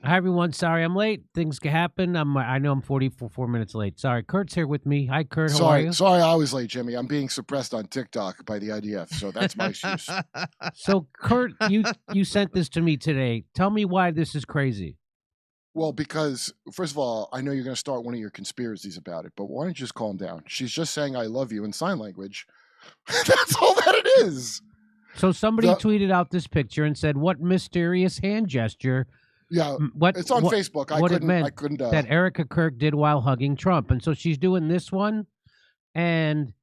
Hi, everyone. Sorry I'm late. Things can happen. I know I'm 44 minutes late. Sorry. Kurt's here with me. Hi, Kurt. How are you? Sorry I was late, Jimmy. I'm being suppressed on TikTok by the IDF, so that's my excuse. So, Kurt, you sent this to me today. Tell me why this is crazy. Well, because, first of all, I know you're going to start one of your conspiracies about it, but why don't you just calm down? She's just saying I love you in sign language. That's all that it is. So somebody tweeted out this picture and said, what mysterious hand gesture... Yeah, it's on Facebook. I couldn't. That Erica Kirk did while hugging Trump, and so she's doing this one, and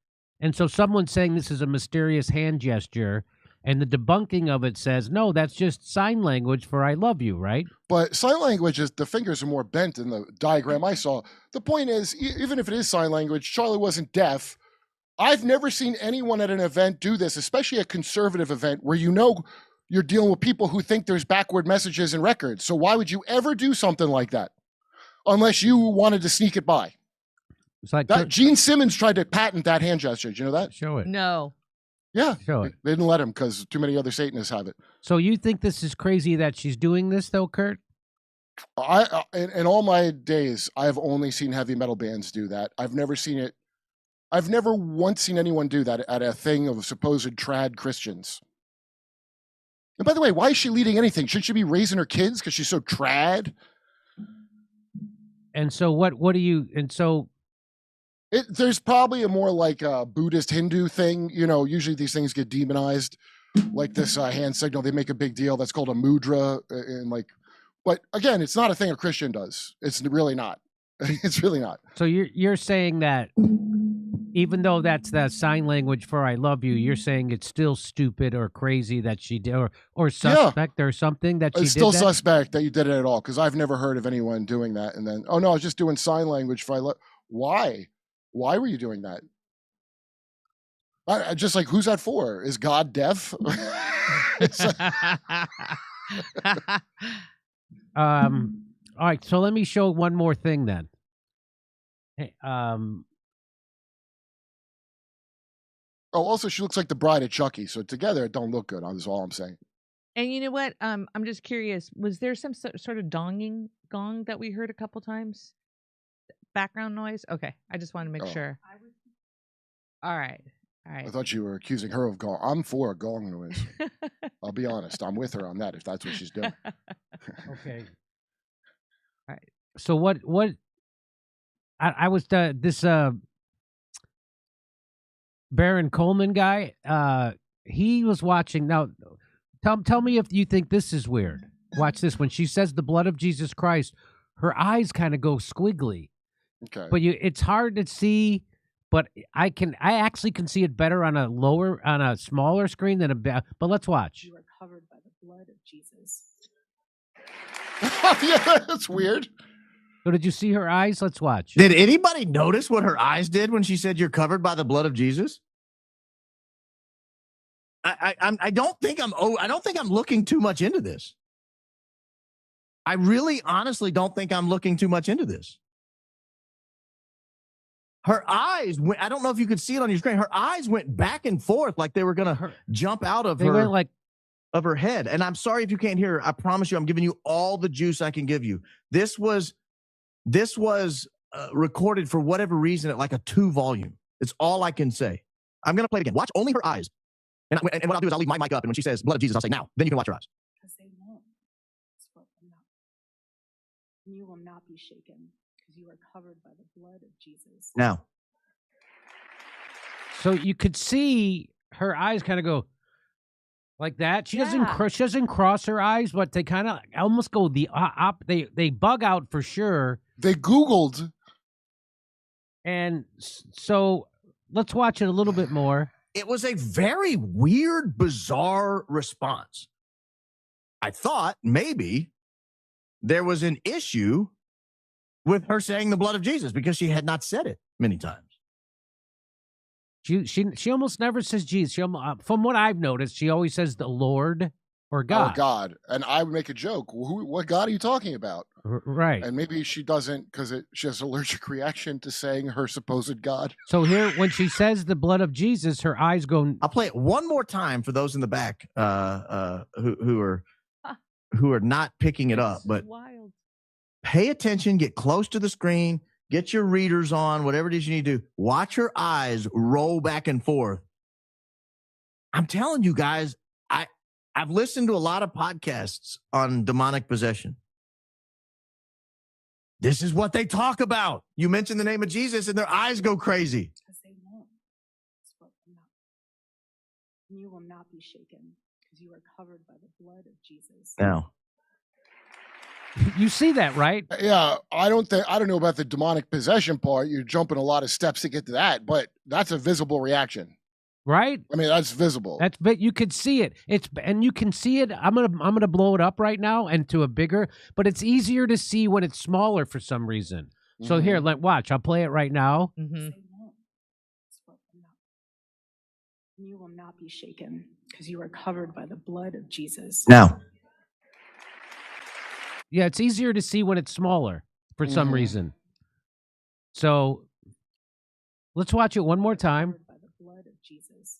so someone's saying this is a mysterious hand gesture, and the debunking of it says no, that's just sign language for "I love you," right? But sign language is the fingers are more bent in the diagram I saw. The point is, even if it is sign language, Charlie wasn't deaf. I've never seen anyone at an event do this, especially a conservative event where you're dealing with people who think there's backward messages in records. So why would you ever do something like that? Unless you wanted to sneak it by. It's like Gene Simmons tried to patent that hand gesture. Did you know that? Show it. No. Yeah. Show it. They didn't let him because too many other Satanists have it. So you think this is crazy that she's doing this though, Kurt? In all my days, I've only seen heavy metal bands do that. I've never seen it. I've never once seen anyone do that at a thing of supposed trad Christians. And by the way, why is she leading anything? Should she be raising her kids because she's so trad? And so what do you, and so... There's probably a more like a Buddhist Hindu thing. You know, usually these things get demonized. Like this hand signal, they make a big deal. That's called a mudra. But again, it's not a thing a Christian does. It's really not. It's really not. So you're saying that even though that's the sign language for "I love you," you're saying it's still stupid or crazy that she did, or suspect or something that she did. It's still suspect that you did it at all, because I've never heard of anyone doing that. And then, oh no, I was just doing sign language for "I love." Why? Why were you doing that? I just like, who's that for? Is God deaf? All right, so let me show one more thing then. Hey, Oh, also, she looks like the bride of Chucky. So together, it don't look good. That's all I'm saying. And you know what? I'm just curious. Was there some sort of gong that we heard a couple times? Background noise? Okay. I just wanted to make sure. All right. I thought you were accusing her of gong. I'm for a gong noise. I'll be honest. I'm with her on that if that's what she's doing. Okay. All right. So what I was this Baron Coleman guy, he was watching. Now, tell me if you think this is weird. Watch this. When she says the blood of Jesus Christ, her eyes kind of go squiggly. Okay. But it's hard to see, but I actually can see it better on a smaller screen than but let's watch. You are covered by the blood of Jesus. Yeah, that's weird. So did you see her eyes? Let's watch. Did anybody notice what her eyes did when she said you're covered by the blood of Jesus? I don't think I'm looking too much into this. I really honestly don't think I'm looking too much into this. Her eyes went, I don't know if you could see it on your screen. Her eyes went back and forth like they were going to jump out of of her head. And I'm sorry if you can't hear her. I promise you, I'm giving you all the juice I can give you. This was recorded for whatever reason at like a 2 volume. It's all I can say. I'm going to play it again. Watch only her eyes. And what I'll do is I'll leave my mic up. And when she says blood of Jesus, I'll say now. Then you can watch her eyes. Because they won't. You will not be shaken because you are covered by the blood of Jesus. Now. So you could see her eyes kind of go like that. She doesn't cross her eyes, but they kind of almost go the they bug out for sure. They Googled. And so let's watch it a little bit more. It was a very weird, bizarre response. I thought maybe there was an issue with her saying the blood of Jesus because she had not said it many times. She almost never says Jesus. From what I've noticed, she always says the Lord or God. Or God. And I would make a joke. What God are you talking about? Right. And maybe she doesn't because she has an allergic reaction to saying her supposed God. So here, when she says the blood of Jesus, her eyes go. I'll play it one more time for those in the back who are not picking it up. But wild. Pay attention, get close to the screen, get your readers on, whatever it is you need to do. Watch her eyes roll back and forth. I'm telling you guys, I've listened to a lot of podcasts on demonic possession. This is what they talk about. You mention the name of Jesus and their eyes go crazy. Because they won't. You will not be shaken because you are covered by the blood of Jesus. Now, you see that, right? Yeah, I don't know about the demonic possession part. You're jumping a lot of steps to get to that, but that's a visible reaction. Right? I mean, that's visible. But you could see it. And you can see it. I'm gonna blow it up right now and to a bigger, but it's easier to see when it's smaller for some reason. So here, watch. I'll play it right now. Mm-hmm. You will not be shaken because you are covered by the blood of Jesus. Now. Yeah, it's easier to see when it's smaller for some reason. So let's watch it one more time. By the blood of Jesus.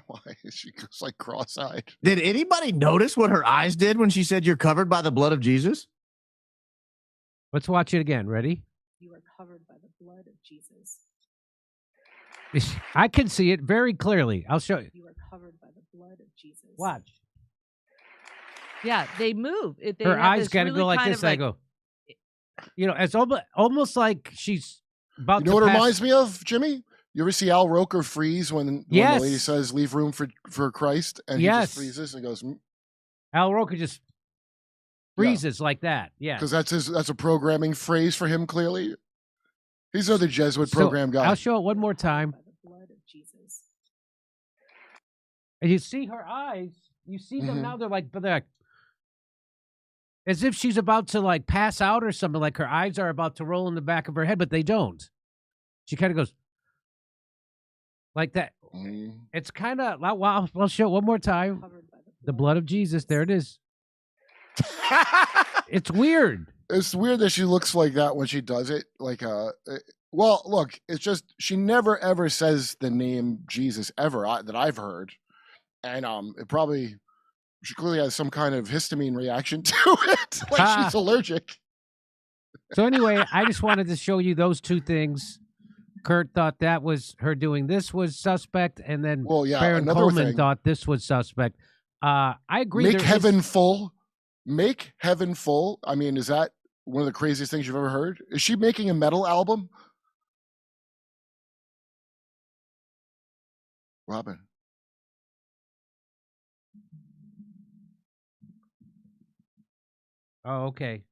Why is she just like cross-eyed? Did anybody notice what her eyes did when she said you're covered by the blood of Jesus? Let's watch it again. Ready? You are covered by the blood of Jesus. I can see it very clearly. I'll show you. You are covered by the blood of Jesus. Watch. Yeah, they move. Her eyes got to go like this. I go, it's almost like she's about to You know what it reminds me of, Jimmy? You ever see Al Roker freeze when the lady says, leave room for Christ? And he just freezes and goes, Al Roker just freezes like that. Yeah. Because that's a programming phrase for him, clearly. He's another Jesuit program guy. I'll show it one more time. By the blood of Jesus. And you see her eyes. You see them now. They're like as if she's about to like pass out or something. Like her eyes are about to roll in the back of her head, but they don't. She kind of goes like that. It's kind of. Well, I'll show it one more time. The blood of Jesus. There it is. It's weird. It's weird that she looks like that when she does it. Well, look, it's just she never ever says the name Jesus ever that I've heard, and she clearly has some kind of histamine reaction to it, like she's allergic. So anyway, I just wanted to show you those two things. Kurt thought that was her doing this was suspect, and then Baron Coleman thought this was suspect. I agree. Make heaven full. Make heaven full. I mean, is that one of the craziest things you've ever heard? Is she making a metal album? Robin. Oh, okay.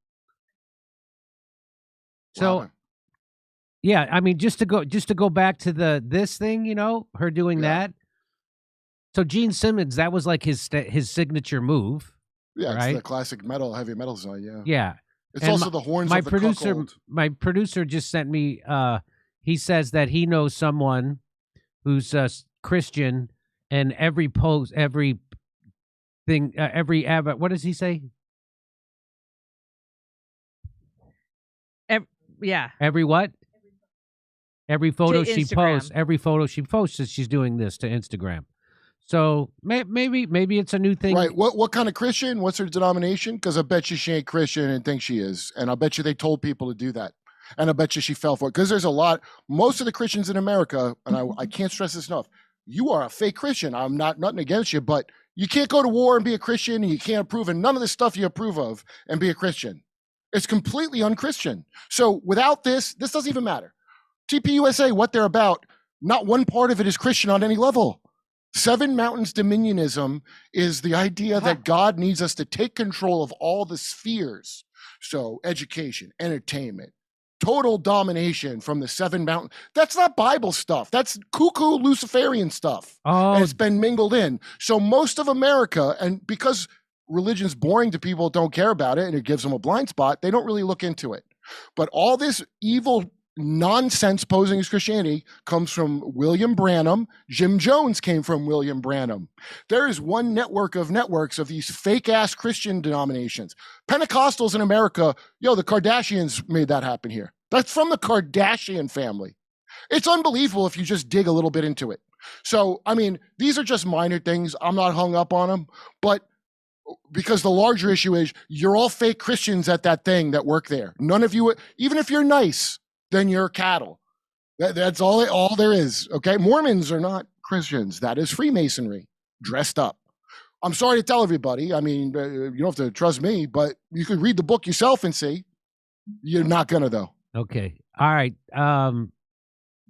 So, yeah, I mean, just to go back to this thing, her doing that. So Gene Simmons, that was like his signature move. Yeah, right? It's the classic heavy metal song. Yeah. Yeah. It's also the horns of the cuckold. My producer just sent me. He says that he knows someone who's Christian, and every post, every thing, what does he say? Every what? Every photo she posts. Every photo she posts says she's doing this to Instagram. So maybe it's a new thing. Right. What kind of Christian? What's her denomination? Because I bet you she ain't Christian and thinks she is. And I bet you they told people to do that. And I bet you she fell for it. Because there's most of the Christians in America, and I can't stress this enough, you are a fake Christian. I'm nothing against you, but you can't go to war and be a Christian, and you can't approve of none of the stuff you approve of and be a Christian. It's completely unchristian. So without this doesn't even matter. TPUSA, what they're about, not one part of it is Christian on any level. Seven Mountains Dominionism is the idea that God needs us to take control of all the spheres. So education, entertainment, total domination from the Seven Mountains. That's not Bible stuff. That's cuckoo Luciferian stuff. And it's been mingled in. So most of America, and because religion's boring to people who don't care about it and it gives them a blind spot, they don't really look into it. But all this evil nonsense posing as Christianity comes from William Branham. Jim Jones came from William Branham. There is one network of networks of these fake-ass Christian denominations. Pentecostals in America, the Kardashians made that happen here. That's from the Kardashian family. It's unbelievable if you just dig a little bit into it. So, I mean, these are just minor things. I'm not hung up on them, but because the larger issue is you're all fake Christians at that thing that work there. None of you, even if you're nice, then you're cattle. That's all there is, okay? Mormons are not Christians. That is Freemasonry, dressed up. I'm sorry to tell everybody. I mean, you don't have to trust me, but you could read the book yourself and see. You're not gonna, though. Okay. All right.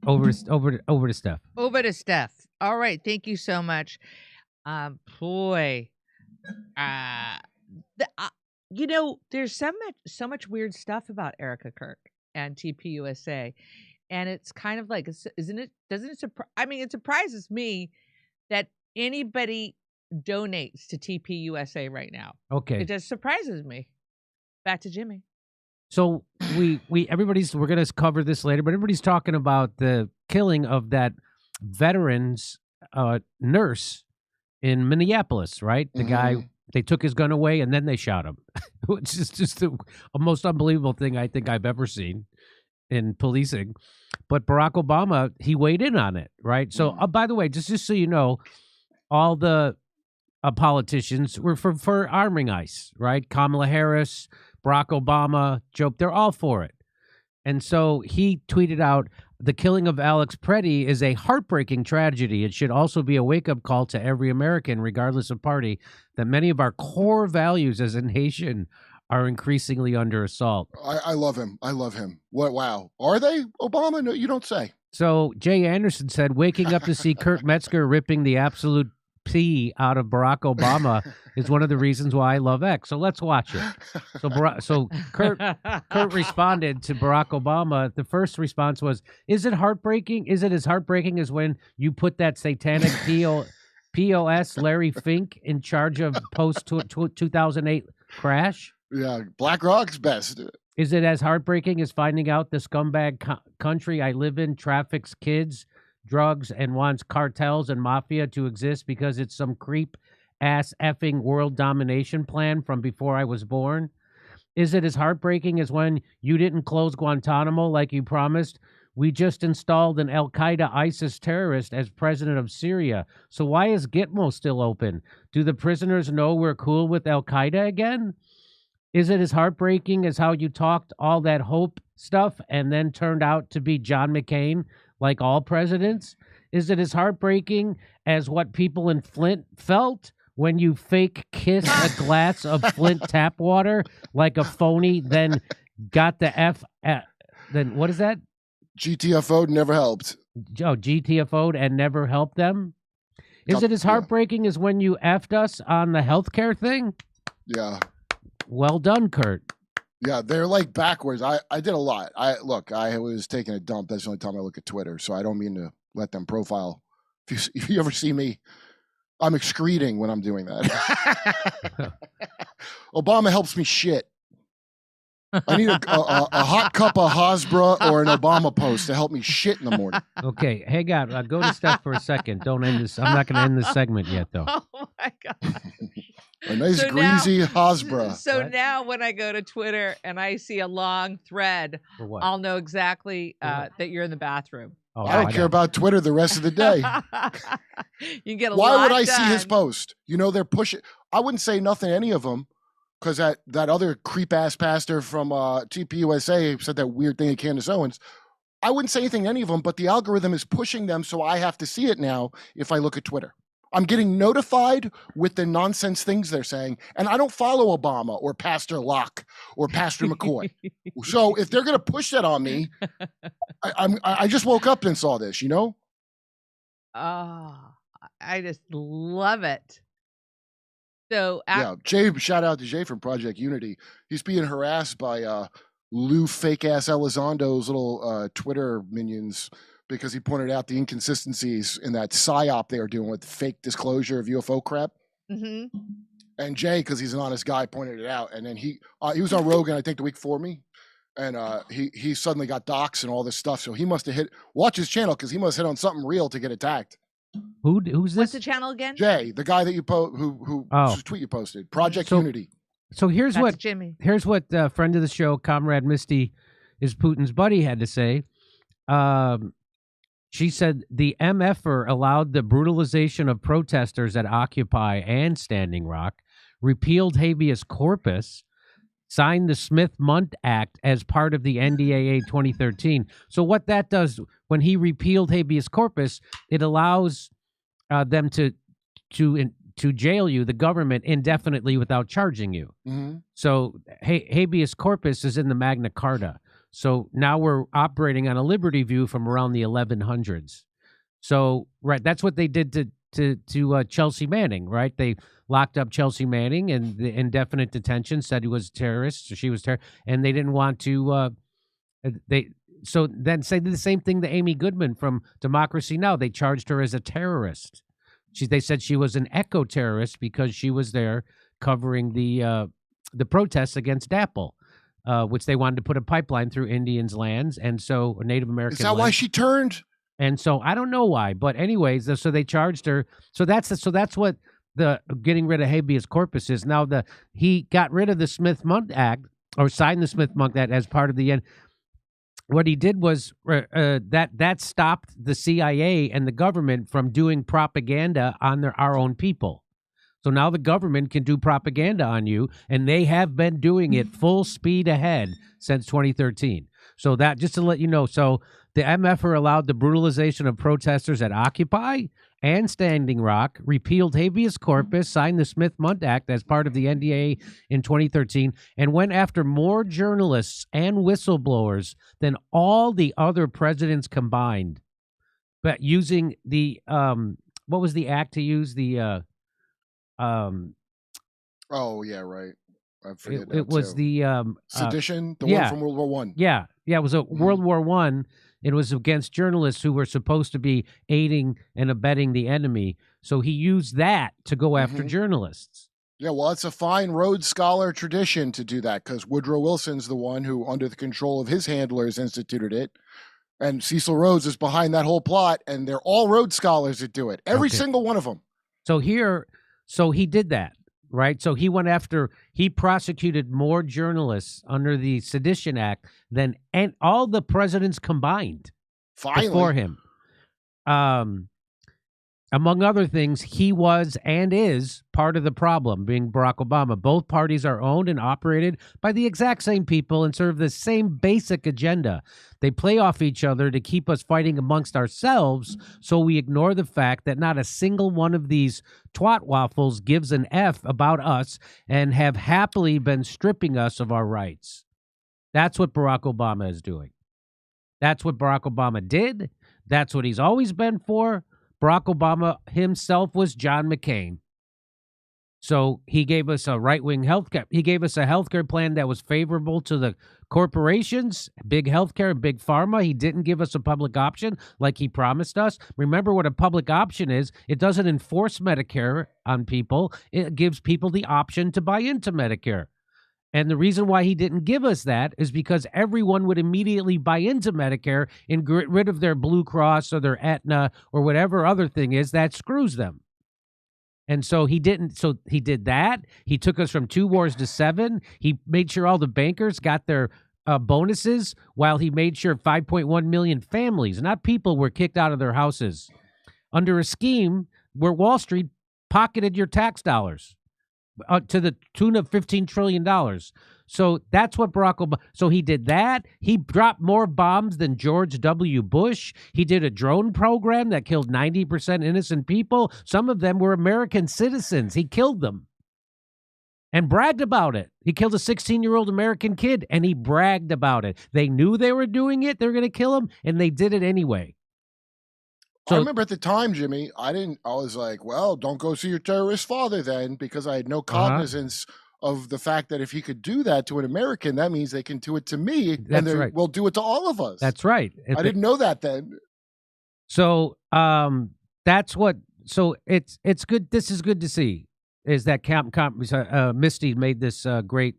Over to Steph. Over to Steph. All right. Thank you so much. There's so much weird stuff about Erica Kirk and TPUSA, and it's kind of like, doesn't it surprise? I mean, it surprises me that anybody donates to TPUSA right now. Okay, it just surprises me. Back to Jimmy. So we're going to cover this later, but everybody's talking about the killing of that veterans nurse in Minneapolis, right? The guy, they took his gun away and then they shot him. Which is just the most unbelievable thing I think I've ever seen in policing. But Barack Obama, he weighed in on it, right? So, by the way, just so you know, all the politicians were for arming ICE, right? Kamala Harris, Barack Obama, Joe, they're all for it. And so he tweeted out, the killing of Alex Preddy is a heartbreaking tragedy. It should also be a wake-up call to every American, regardless of party, that many of our core values as a nation are increasingly under assault. I love him. I love him. What? Wow. Are they, Obama? No, you don't say. So Jay Anderson said, waking up to see Kurt Metzger ripping the absolute pee out of Barack Obama is one of the reasons why I love X. So let's watch it. So Kurt responded to Barack Obama. The first response was, is it heartbreaking? Is it as heartbreaking as when you put that satanic POS Larry Fink in charge of post-2008 crash? Yeah, BlackRock's best. Is it as heartbreaking as finding out the scumbag country I live in traffics kids, drugs, and wants cartels and mafia to exist because it's some creep-ass effing world domination plan from before I was born? Is it as heartbreaking as when you didn't close Guantanamo like you promised? We just installed an al-Qaeda ISIS terrorist as president of Syria. So why is Gitmo still open? Do the prisoners know we're cool with al-Qaeda again? Is it as heartbreaking as how you talked all that hope stuff and then turned out to be John McCain like all presidents? Is it as heartbreaking as what people in Flint felt when you fake kissed a glass of Flint tap water like a phony, then got the then what is that? GTFO'd never helped. Oh, GTFO'd and never helped them? Is it as heartbreaking as when you effed us on the healthcare thing? Yeah. Well done, Kurt. Yeah, they're like backwards. I did a lot. I was taking a dump. That's the only time I look at Twitter, so I don't mean to let them profile. If you ever see me, I'm excreting when I'm doing that. Obama helps me shit. I need a hot cup of Hasbro or an Obama post to help me shit in the morning. Okay, hang on. Go to Steph for a second. Don't end this. I'm not going to end this segment yet, though. Oh, my God. A nice greasy Hasbro. So now when I go to Twitter and I see a long thread, I'll know exactly that you're in the bathroom. Oh, I don't care about Twitter the rest of the day. You get a Why lot would I done. see his post? You know, they're pushing. I wouldn't say nothing to any of them because that other creep-ass pastor from TPUSA said that weird thing at Candace Owens. I wouldn't say anything to any of them, but the algorithm is pushing them, so I have to see it now if I look at Twitter. I'm getting notified with the nonsense things they're saying, and I don't follow Obama or Pastor Locke or Pastor McCoy. So if they're going to push that on me, I just woke up and saw this, you know? Oh, I just love it. So yeah, Jay, shout out to Jay from Project Unity. He's being harassed by Lou fake ass Elizondo's little Twitter minions because he pointed out the inconsistencies in that psyop they were doing with fake disclosure of UFO crap. Mm-hmm. And Jay, because he's an honest guy, pointed it out. And then he was on Rogan, I think, the week before me. And he suddenly got doxxed and all this stuff. So he must have watch his channel because he must have hit on something real to get attacked. Who's this? What's the channel again? Jay, the guy that you whose tweet you posted. Project Unity. So here's That's what Jimmy. Here's what friend of the show, Comrade Misty, is Putin's buddy, had to say. She said the MFer allowed the brutalization of protesters at Occupy and Standing Rock, repealed habeas corpus, signed the Smith-Mundt Act as part of the NDAA 2013. So what that does, when he repealed habeas corpus, it allows them to jail you, the government, indefinitely without charging you. Mm-hmm. So habeas corpus is in the Magna Carta. So now we're operating on a liberty view from around the 1100s. So, right, that's what they did to Chelsea Manning, right? They locked up Chelsea Manning and the indefinite detention, said he was a terrorist, or she was terrorist, and they didn't want to. So then say the same thing to Amy Goodman from Democracy Now! They charged her as a terrorist. They said she was an eco-terrorist because she was there covering the protests against DAPL. Which they wanted to put a pipeline through Indians' lands, and so Native American. Is that why she turned? And so I don't know why, but anyways, so they charged her. So that's what the getting rid of habeas corpus is. Now he got rid of the Smith-Mundt Act, or signed the Smith-Mundt Act as part of the end. What he did was that stopped the CIA and the government from doing propaganda on our own people. So now the government can do propaganda on you, and they have been doing it full speed ahead since 2013. So that, just to let you know, so the MFer allowed the brutalization of protesters at Occupy and Standing Rock, repealed habeas corpus, signed the Smith-Mundt Act as part of the NDA in 2013, and went after more journalists and whistleblowers than all the other presidents combined. But using the, what was the act to use? The, oh yeah, right. I forget. It was too. The sedition, the one from World War One. Yeah, it was a World War One. It was against journalists who were supposed to be aiding and abetting the enemy. So he used that to go after journalists. Yeah, well, it's a fine Rhodes Scholar tradition to do that because Woodrow Wilson's the one who, under the control of his handlers, instituted it. And Cecil Rhodes is behind that whole plot, and they're all Rhodes Scholars that do it. Every single one of them. So he did that, right? So he prosecuted more journalists under the Sedition Act than all the presidents combined. Finally. Before him. Among other things, he was and is part of the problem, being Barack Obama. Both parties are owned and operated by the exact same people and serve the same basic agenda. They play off each other to keep us fighting amongst ourselves, so we ignore the fact that not a single one of these twat waffles gives an F about us and have happily been stripping us of our rights. That's what Barack Obama is doing. That's what Barack Obama did. That's what he's always been for. Barack Obama himself was John McCain. So he gave us a right-wing healthcare. He gave us a healthcare plan that was favorable to the corporations, big healthcare, big pharma. He didn't give us a public option like he promised us. Remember what a public option is. It doesn't enforce Medicare on people. It gives people the option to buy into Medicare. And the reason why he didn't give us that is because everyone would immediately buy into Medicare and get rid of their Blue Cross or their Aetna or whatever other thing is that screws them. And so he didn't. So he did that. He took us from 2 wars to 7. He made sure all the bankers got their bonuses while he made sure 5.1 million families, not people, were kicked out of their houses under a scheme where Wall Street pocketed your tax dollars. To the tune of $15 trillion. So that's what Barack Obama. So he did that. He dropped more bombs than George W. Bush. He did a drone program that killed 90% innocent people. Some of them were American citizens. He killed them and bragged about it. He killed a 16-year-old American kid, and he bragged about it. They knew they were doing it. They were going to kill him, and they did it anyway. So, I remember at the time, Jimmy, I was like, well, don't go see your terrorist father then, because I had no cognizance of the fact that if he could do that to an American, that means they can do it to me, and they will do it to all of us. That's right. I didn't know that then. So that's what. So it's good. This is good to see. Is that Misty made this great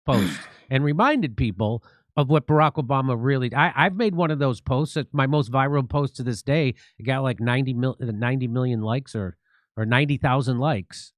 post and reminded people of what Barack Obama really. I've made one of those posts. It's my most viral post to this day. It got like 90 million likes or 90,000 likes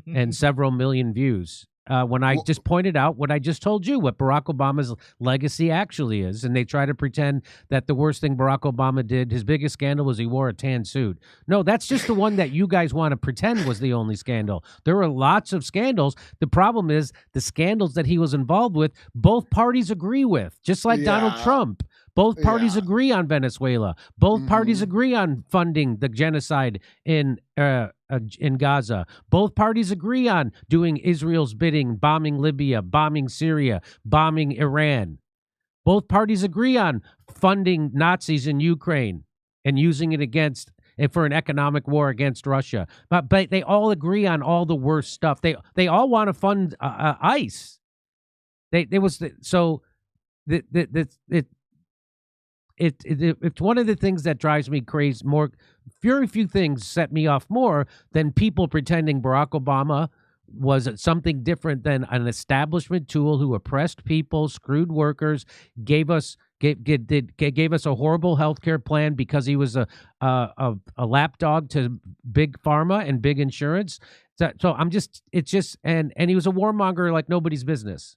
and several million views. When I just pointed out what I just told you, what Barack Obama's legacy actually is. And they try to pretend that the worst thing Barack Obama did, his biggest scandal was he wore a tan suit. No, that's just the one that you guys want to pretend was the only scandal. There were lots of scandals. The problem is the scandals that he was involved with, both parties agree with, just like Donald Trump. Both parties agree on Venezuela. Both parties agree on funding the genocide in Gaza. Both parties agree on doing Israel's bidding, bombing Libya, bombing Syria, bombing Iran. Both parties agree on funding Nazis in Ukraine and using it for an economic war against Russia. But they all agree on all the worst stuff. They all want to fund ICE. It's one of the things that drives me crazy. Very few things set me off more than people pretending Barack Obama was something different than an establishment tool who oppressed people, screwed workers, gave us a horrible health care plan because he was a lapdog to big pharma and big insurance. So and he was a warmonger like nobody's business.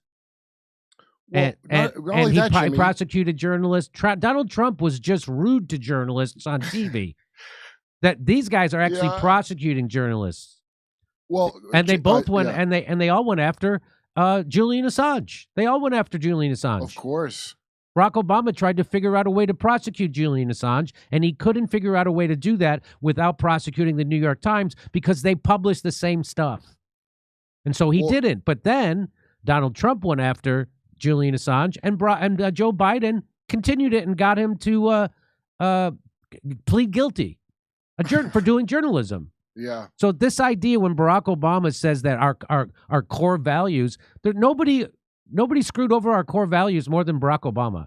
Well, and he prosecuted journalists. Donald Trump was just rude to journalists on TV. That these guys are actually prosecuting journalists. Well, and they both went, and they all went after Julian Assange. They all went after Julian Assange. Of course. Barack Obama tried to figure out a way to prosecute Julian Assange, and he couldn't figure out a way to do that without prosecuting the New York Times because they published the same stuff. And so he didn't. But then Donald Trump went after Julian Assange, and Joe Biden continued it and got him to plead guilty for doing journalism. Yeah. So this idea when Barack Obama says that our core values, nobody screwed over our core values more than Barack Obama.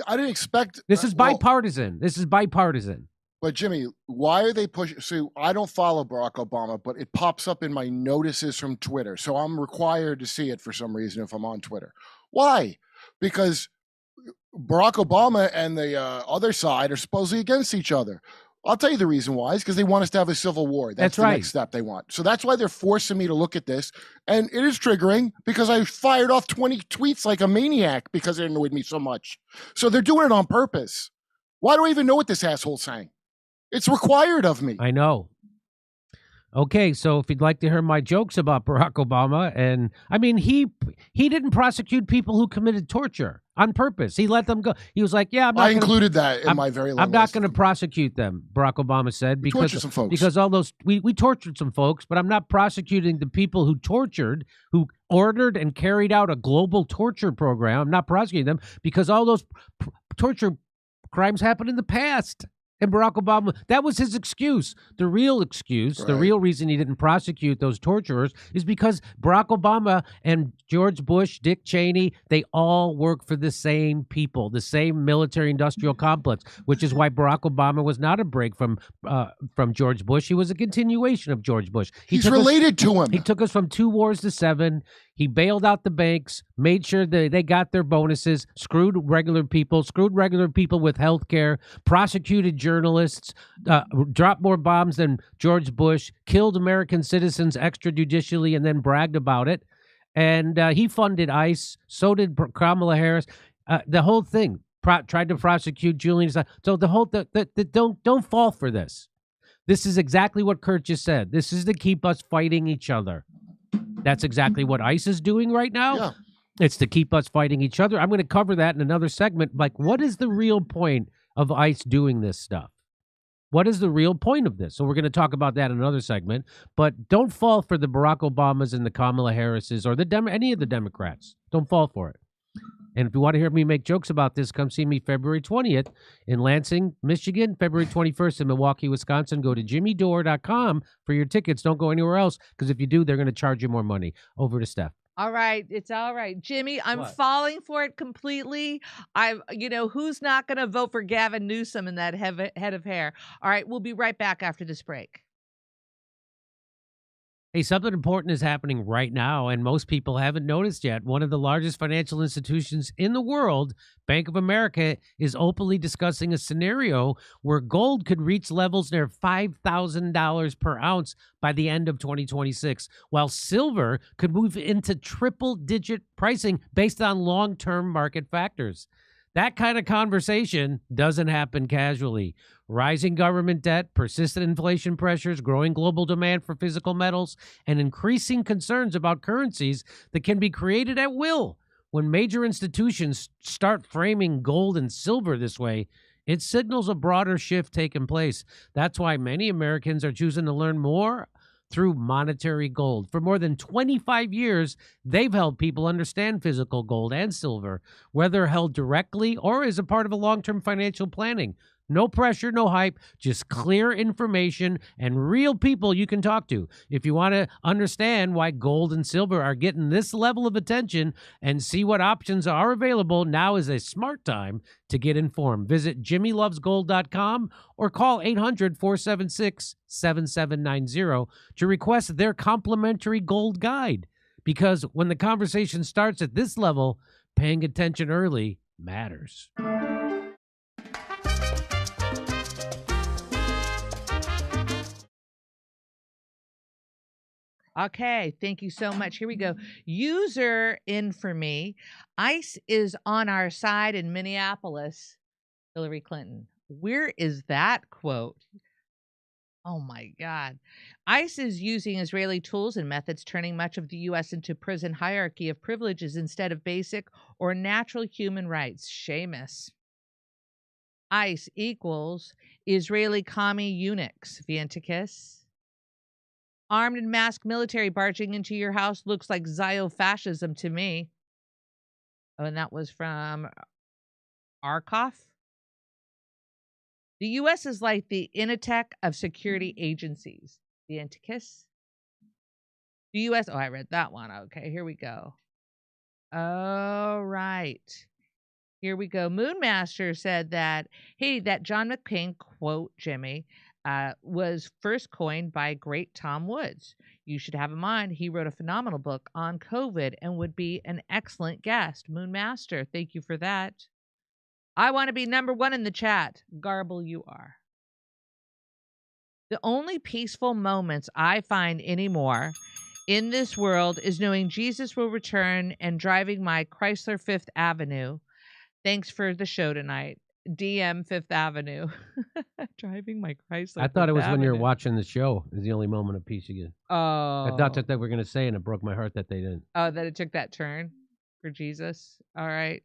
I didn't expect. This is bipartisan. This is bipartisan. But Jimmy, why are they pushing? So I don't follow Barack Obama, but it pops up in my notices from Twitter. So I'm required to see it for some reason if I'm on Twitter. Why? Because Barack Obama and the other side are supposedly against each other. I'll tell you the reason why. It's because they want us to have a civil war. That's the next step they want. So that's why they're forcing me to look at this. And it is triggering because I fired off 20 tweets like a maniac because it annoyed me so much. So they're doing it on purpose. Why do I even know what this asshole's saying? It's required of me. I know. Okay, so if you'd like to hear my jokes about Barack Obama, and I mean, he didn't prosecute people who committed torture on purpose. He let them go. He was like, "Yeah, I included that in my very long I'm not going to prosecute them." Barack Obama said because all those we tortured some folks, but I'm not prosecuting the people who ordered and carried out a global torture program. I'm not prosecuting them because all those torture crimes happened in the past. And Barack Obama, that was his excuse. The real excuse, the real reason he didn't prosecute those torturers is because Barack Obama and George Bush, Dick Cheney, they all work for the same people, the same military-industrial complex, which is why Barack Obama was not a break from George Bush. He was a continuation of George Bush. He's related to him. He took us from 2 wars to 7. He bailed out the banks, made sure that they got their bonuses, screwed regular people with health care, prosecuted journalists, dropped more bombs than George Bush, killed American citizens extrajudicially, and then bragged about it. And he funded ICE. So did Kamala Harris. The whole thing tried to prosecute Julian Assange. So the whole don't fall for this. This is exactly what Kurt just said. This is to keep us fighting each other. That's exactly what ICE is doing right now. Yeah. It's to keep us fighting each other. I'm going to cover that in another segment. Like, what is the real point of ICE doing this stuff? What is the real point of this? So we're going to talk about that in another segment. But don't fall for the Barack Obamas and the Kamala Harrises or any of the Democrats. Don't fall for it. And if you want to hear me make jokes about this, come see me February 20th in Lansing, Michigan, February 21st in Milwaukee, Wisconsin. Go to jimmydore.com for your tickets. Don't go anywhere else, because if you do, they're going to charge you more money. Over to Steph. All right. It's all right. Jimmy, I'm What? falling for it completely. Who's not going to vote for Gavin Newsom in that head of hair? All right. We'll be right back after this break. Hey, something important is happening right now, and most people haven't noticed yet. One of the largest financial institutions in the world, Bank of America, is openly discussing a scenario where gold could reach levels near $5,000 per ounce by the end of 2026, while silver could move into triple-digit pricing based on long-term market factors. That kind of conversation doesn't happen casually. Rising government debt, persistent inflation pressures, growing global demand for physical metals, and increasing concerns about currencies that can be created at will. When major institutions start framing gold and silver this way, it signals a broader shift taking place. That's why many Americans are choosing to learn more through monetary gold. For more than 25 years, they've helped people understand physical gold and silver, whether held directly or as a part of a long-term financial planning. No pressure, no hype, just clear information and real people you can talk to. If you want to understand why gold and silver are getting this level of attention and see what options are available, now is a smart time to get informed. Visit jimmylovesgold.com or call 800-476-7790 to request their complimentary gold guide. Because when the conversation starts at this level, paying attention early matters. Okay, thank you so much. Here we go. User infamy. ICE is on our side in Minneapolis. Hillary Clinton. Where is that quote? Oh my God. ICE is using Israeli tools and methods, turning much of the U.S. into prison hierarchy of privileges instead of basic or natural human rights. Seamus. ICE equals Israeli commie eunuchs. Viantikis. Armed and masked military barging into your house looks like Zio-fascism to me. Oh, and that was from Arkoff. The U.S. is like the Initech of security agencies. The Antichus. The U.S. Oh, I read that one. Okay, here we go. All right. Here we go. Moonmaster said that, hey, that John McCain quote, Jimmy, was first coined by great Tom Woods. You should have in mind he wrote a phenomenal book on COVID and would be an excellent guest. Moonmaster, thank you for that. I want to be number one in the chat. Garble you are. The only peaceful moments I find anymore in this world is knowing Jesus will return and driving my Chrysler Fifth Avenue. Thanks for the show tonight. DM Fifth Avenue. Driving my Chrysler. I thought Fifth it was Avenue. when you were watching the show is the only moment of peace you get. Oh. I thought that they were going to say, and it broke my heart that they didn't. Oh, that it took that turn for Jesus. All right.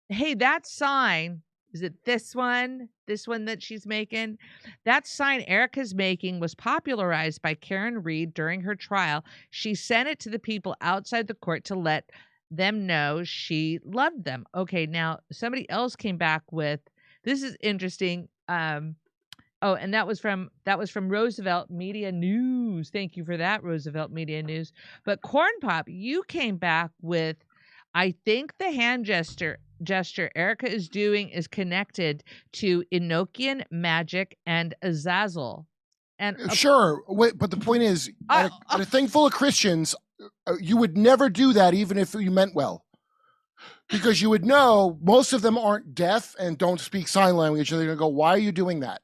Hey, that sign, is it this one? This one that she's making? That sign Erica's making was popularized by Karen Reed during her trial. She sent it to the people outside the court to let them know she loved them. Okay, now somebody else came back with, this is interesting. And that was from Roosevelt Media News. Thank you for that, Roosevelt Media News. But Corn Pop, you came back with, I think the hand gesture Erica is doing is connected to Enochian magic and Azazel. And sure, but the point is, at a thing full of Christians, you would never do that, even if you meant well, because you would know most of them aren't deaf and don't speak sign language. And they're going to go, "Why are you doing that?"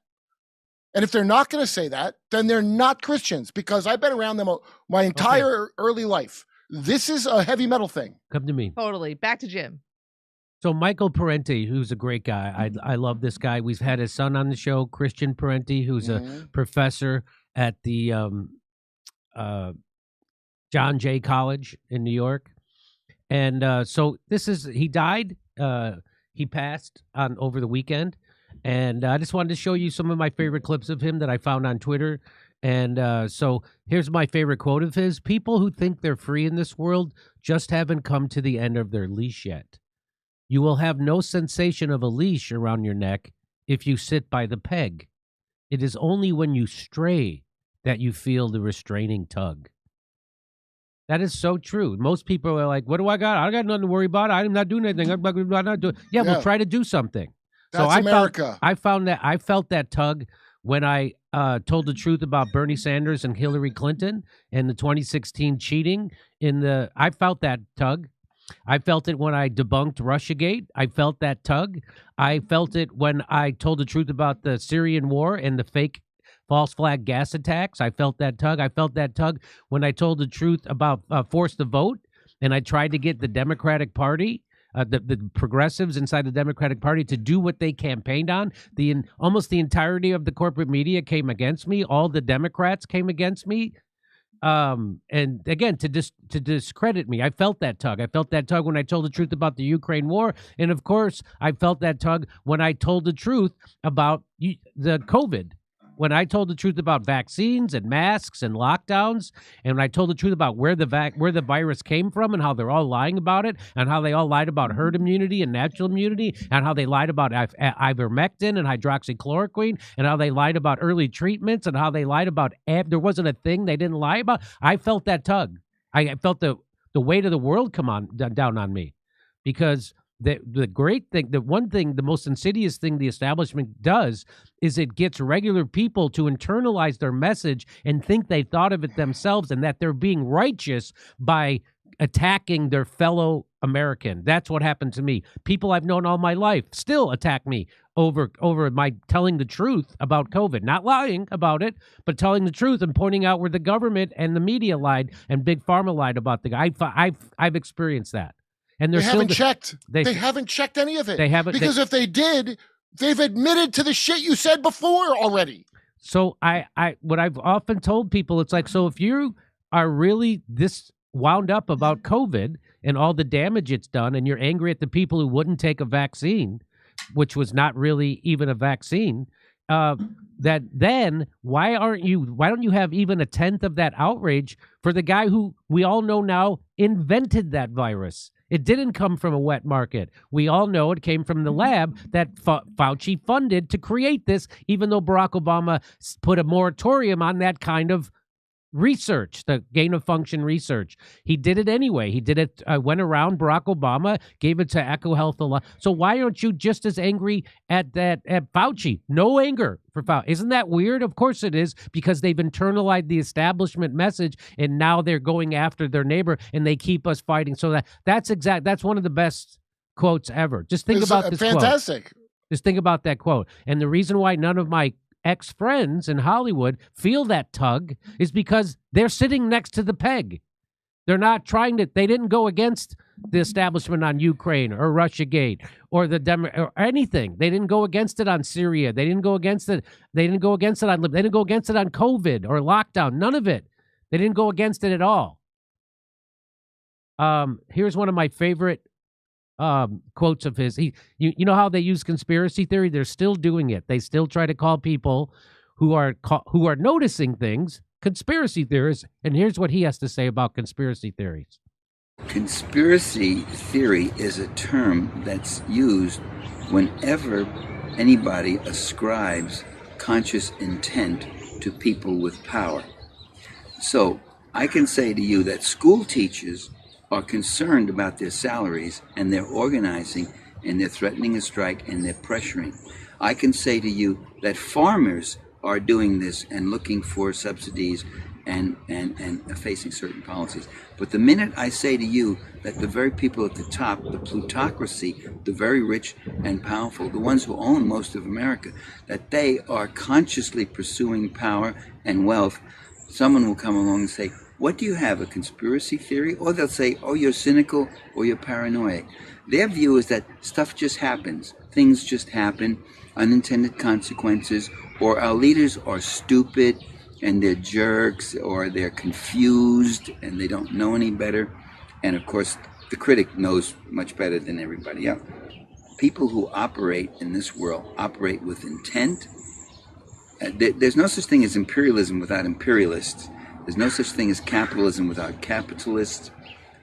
And if they're not going to say that, then they're not Christians, because I've been around them my entire early life. This is a heavy metal thing. Come to me. Totally. Back to Jim. So Michael Parenti, who's a great guy. I love this guy. We've had his son on the show, Christian Parenti, who's a professor at the John Jay College in New York. And so he died. He passed over the weekend. And I just wanted to show you some of my favorite clips of him that I found on Twitter. And so here's my favorite quote of his. People who think they're free in this world just haven't come to the end of their leash yet. You will have no sensation of a leash around your neck if you sit by the peg. It is only when you stray that you feel the restraining tug. That is so true. Most people are like, what do I got? I got nothing to worry about. I'm not doing anything. I'm not doing. Yeah, well, try to do something. That's America. I felt that tug when I told the truth about Bernie Sanders and Hillary Clinton and the 2016 cheating I felt that tug. I felt it when I debunked Russiagate. I felt that tug. I felt it when I told the truth about the Syrian war and the fake false flag gas attacks. I felt that tug. I felt that tug when I told the truth about force the vote, and I tried to get the Democratic Party, the progressives inside the Democratic Party, to do what they campaigned on. Almost the entirety of the corporate media came against me. All the Democrats came against me. And again, to discredit me. I felt that tug. I felt that tug when I told the truth about the Ukraine war. And of course, I felt that tug when I told the truth about the COVID. When I told the truth about vaccines and masks and lockdowns, and when I told the truth about where the virus came from and how they're all lying about it, and how they all lied about herd immunity and natural immunity, and how they lied about ivermectin and hydroxychloroquine, and how they lied about early treatments, and how they lied about there wasn't a thing they didn't lie about. I felt that tug. I felt the weight of the world come down on me, because the great thing, the most insidious thing the establishment does is it gets regular people to internalize their message and think they thought of it themselves and that they're being righteous by attacking their fellow American. That's what happened to me. People I've known all my life still attack me over my telling the truth about COVID, not lying about it, but telling the truth and pointing out where the government and the media lied and Big Pharma lied about the guy. I've experienced that. And they haven't checked. They haven't checked any of it. They haven't, because if they did, they've admitted to the shit you said before already. So what I've often told people, it's like, so if you are really this wound up about COVID and all the damage it's done, and you're angry at the people who wouldn't take a vaccine, which was not really even a vaccine, that then why don't you have even a tenth of that outrage for the guy who we all know now invented that virus? It didn't come from a wet market. We all know it came from the lab that Fauci funded to create this, even though Barack Obama put a moratorium on that kind of research, the gain-of-function research. He did it anyway. He did it, went around Barack Obama, gave it to EcoHealth a lot. So why aren't you just as angry at Fauci? No anger for Fauci. Isn't that weird? Of course it is, because they've internalized the establishment message, and now they're going after their neighbor, and they keep us fighting. So that's one of the best quotes ever. Just think about this fantastic quote. Just think about that quote. And the reason why none of my ex-friends in Hollywood feel that tug is because they're sitting next to the peg. They're not they didn't go against the establishment on Ukraine or Russiagate or or anything. They didn't go against it on Syria. They didn't go against it. They didn't go against it on COVID or lockdown. None of it. They didn't go against it at all. Here's one of my favorite quotes of his. You know how they use conspiracy theory? They're still doing it. They still try to call people who are noticing things conspiracy theorists. And here's what he has to say about conspiracy theories. Conspiracy theory is a term that's used whenever anybody ascribes conscious intent to people with power. So I can say to you that school teachers are concerned about their salaries, and they're organizing, and they're threatening a strike, and they're pressuring. I can say to you that farmers are doing this and looking for subsidies and facing certain policies. But the minute I say to you that the very people at the top, the plutocracy, the very rich and powerful, the ones who own most of America, that they are consciously pursuing power and wealth, someone will come along and say, what do you have, a conspiracy theory? Or they'll say, oh, you're cynical or you're paranoid. Their view is that stuff just happens. Things just happen, unintended consequences, or our leaders are stupid, and they're jerks, or they're confused and they don't know any better. And of course, the critic knows much better than everybody else. People who operate in this world operate with intent. There's no such thing as imperialism without imperialists. There's no such thing as capitalism without capitalists.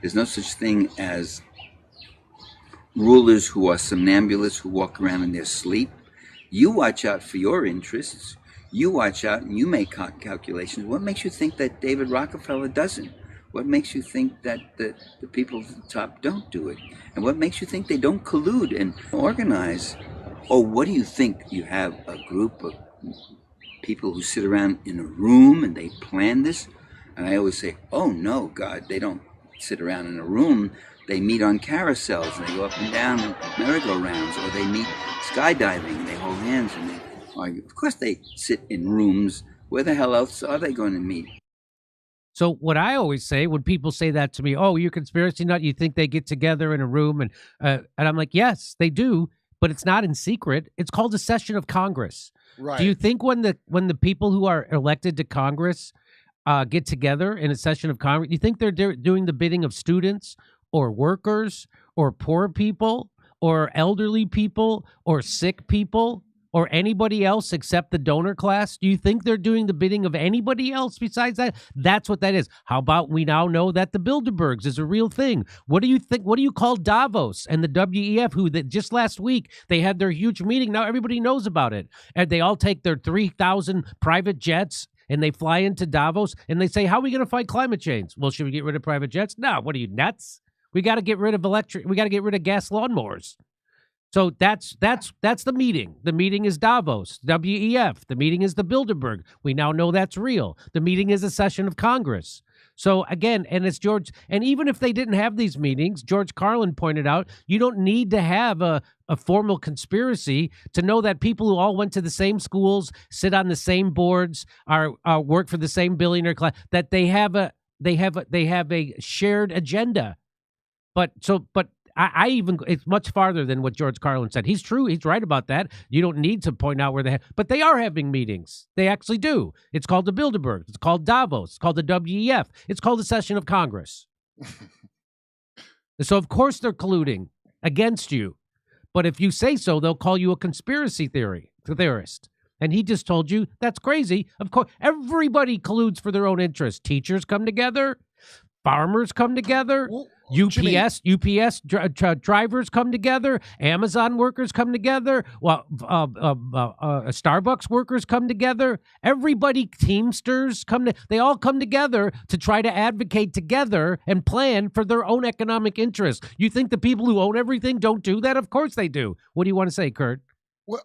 There's no such thing as rulers who are somnambulists who walk around in their sleep. You watch out for your interests. You watch out and you make calculations. What makes you think that David Rockefeller doesn't? What makes you think that the people at the top don't do it? And what makes you think they don't collude and organize? Or what do you think? You have a group of people who sit around in a room and they plan this? And I always say, oh no, God, they don't sit around in a room. They meet on carousels and they go up and down in merry-go-rounds, or they meet skydiving, they hold hands and they argue. Of course they sit in rooms. Where the hell else are they going to meet? So what I always say when people say that to me, oh, you're a conspiracy nut, you think they get together in a room, and I'm like, yes, they do, but it's not in secret. It's called a session of Congress. Right. Do you think when the people who are elected to Congress get together in a session of Congress, you think they're doing the bidding of students or workers or poor people or elderly people or sick people or anybody else except the donor class? Do you think they're doing the bidding of anybody else besides that? That's what that is. How about we now know that the Bilderbergs is a real thing? What do you think? What do you call Davos and the WEF, who that just last week they had their huge meeting? Now everybody knows about it. And they all take their 3,000 private jets and they fly into Davos and they say, how are we going to fight climate change? Well, should we get rid of private jets? No, what are you, nuts? We got to get rid of we got to get rid of gas lawnmowers. So that's the meeting. The meeting is Davos, WEF. The meeting is the Bilderberg. We now know that's real. The meeting is a session of Congress. So again, and it's George, and even if they didn't have these meetings, George Carlin pointed out, you don't need to have a formal conspiracy to know that people who all went to the same schools, sit on the same boards, are work for the same billionaire class, that they have a shared agenda. But I even, it's much farther than what George Carlin said. He's true. He's right about that. You don't need to point out where they have, but they are having meetings. They actually do. It's called the Bilderberg. It's called Davos. It's called the WEF. It's called a session of Congress. So of course they're colluding against you. But if you say so, they'll call you a conspiracy theorist. And he just told you that's crazy. Of course, everybody colludes for their own interest. Teachers come together. Farmers come together. Well, UPS drivers come together. Amazon workers come together. Well, Starbucks workers come together. Everybody, Teamsters they all come together to try to advocate together and plan for their own economic interests. You think the people who own everything don't do that? Of course they do. What do you want to say, Kurt? Well,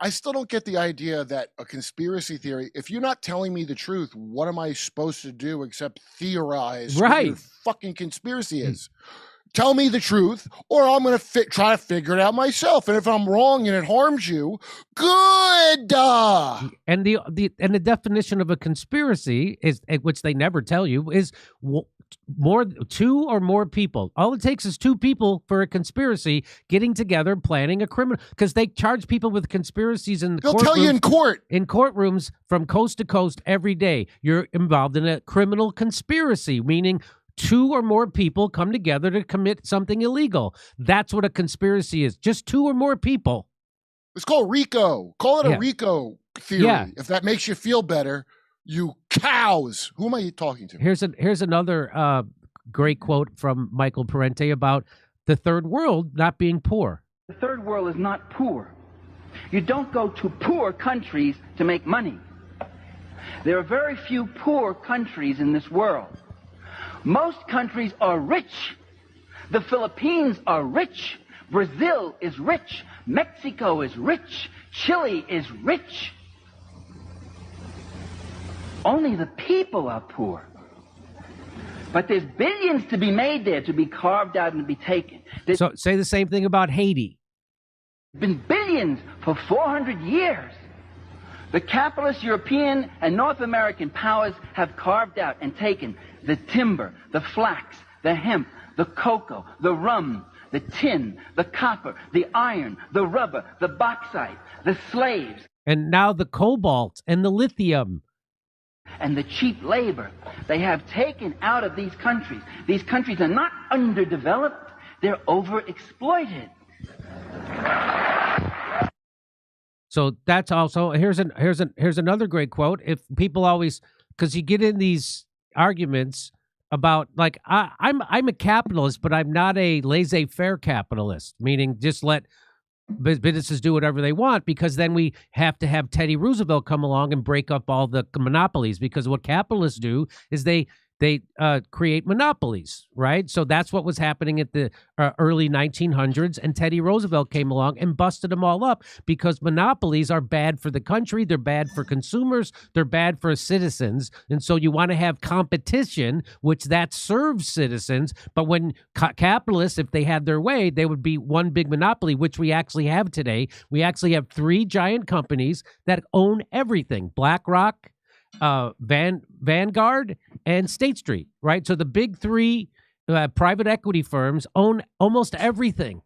I still don't get the idea that a conspiracy theory, if you're not telling me the truth, what am I supposed to do except theorize what your fucking conspiracy is? Tell me the truth, or I'm going to try to figure it out myself. And if I'm wrong and it harms you, good. And the definition of a conspiracy is, which they never tell you, is two or more people. All it takes is two people for a conspiracy getting together, planning a criminal, because they charge people with conspiracies in the They'll tell you in court. In courtrooms from coast to coast every day. You're involved in a criminal conspiracy, meaning two or more people come together to commit something illegal. That's what a conspiracy is. Just two or more people. It's called RICO. Call it a RICO theory. If that makes you feel better. You cows. Who am I talking to? Here's another great quote from Michael Parente about the third world not being poor. The third world is not poor. You don't go to poor countries to make money. There are very few poor countries in this world. Most countries are rich. The Philippines are rich. Brazil is rich. Mexico is rich. Chile is rich. Only the people are poor. But there's billions to be made there, to be carved out and to be taken. So say the same thing about Haiti. Been billions for 400 years. The capitalist European and North American powers have carved out and taken the timber, the flax, the hemp, the cocoa, the rum, the tin, the copper, the iron, the rubber, the bauxite, the slaves. And now the cobalt and the lithium. and the cheap labor they have taken out of these countries. These countries are not underdeveloped, they're overexploited. So that's also here's another great quote. If people always, because you get in these arguments about, like, I'm a capitalist, but I'm not a laissez-faire capitalist, meaning just let businesses do whatever they want, because then we have to have Teddy Roosevelt come along and break up all the monopolies, because what capitalists do is they create monopolies, right? So that's what was happening at the early 1900s, and Teddy Roosevelt came along and busted them all up, because monopolies are bad for the country, they're bad for consumers, they're bad for citizens, and so you want to have competition, which that serves citizens. But when capitalists, if they had their way, they would be one big monopoly, which we actually have today. We actually have three giant companies that own everything: BlackRock, Vanguard, and State Street, right? So the big three private equity firms own almost everything.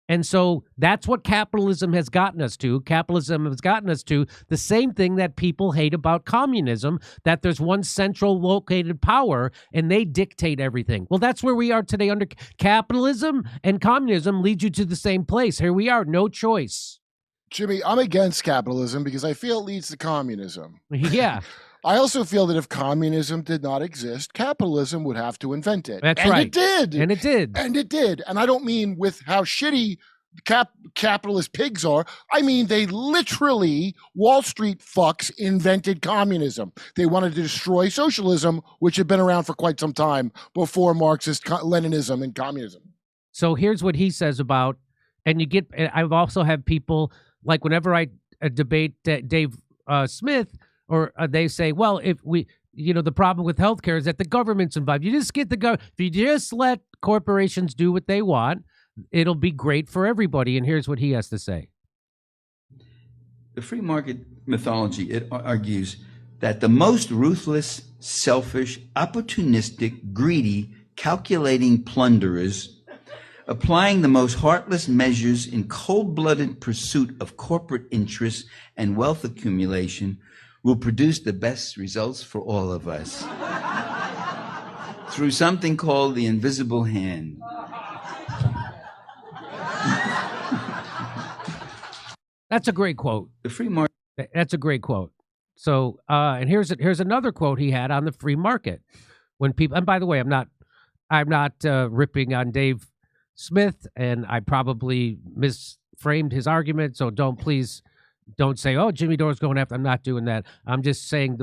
And so that's what capitalism has gotten us to. Capitalism has gotten us to the same thing that people hate about communism, that there's one central located power and they dictate everything. Well, that's where we are today under capitalism, and communism leads you to the same place. Here we are, no choice. Jimmy, I'm against capitalism because I feel it leads to communism. Yeah. I also feel that if communism did not exist, capitalism would have to invent it. That's right. And it did. And it did. And it did. And I don't mean with how shitty capitalist pigs are. I mean, they literally, Wall Street fucks invented communism. They wanted to destroy socialism, which had been around for quite some time before Marxist Leninism and communism. So here's what he says about, and you get, I've also had people, like whenever I debate Dave Smith, or they say, well, if we, the problem with healthcare is that the government's involved. You just get if you just let corporations do what they want, it'll be great for everybody. And here's what he has to say. The free market mythology, it argues that the most ruthless, selfish, opportunistic, greedy, calculating plunderers, applying the most heartless measures in cold-blooded pursuit of corporate interests and wealth accumulation, will produce the best results for all of us through something called the invisible hand. That's a great quote. The free market. That's a great quote. So, and here's another quote he had on the free market. When people, and by the way, I'm not ripping on Dave Smith, and I probably misframed his argument. So don't say, oh, Jimmy Dore's going after. I'm not doing that. I'm just saying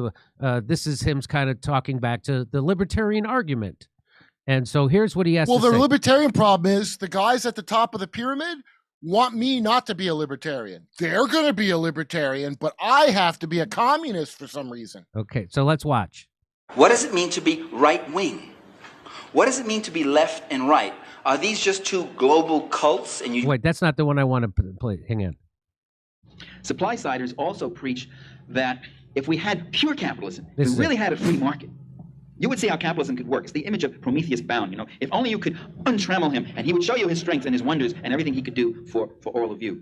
this is him kind of talking back to the libertarian argument. And so here's what he has to say. Well, the libertarian problem is the guys at the top of the pyramid want me not to be a libertarian. They're going to be a libertarian, but I have to be a communist for some reason. Okay, so let's watch. What does it mean to be right-wing? What does it mean to be left and right? Are these just two global cults? And you wait, that's not the one I want to play. Hang on. Supply-siders also preach that if we had pure capitalism, if we really had a free market, you would see how capitalism could work. It's the image of Prometheus bound, If only you could untrammel him, and he would show you his strength and his wonders and everything he could do for all of you.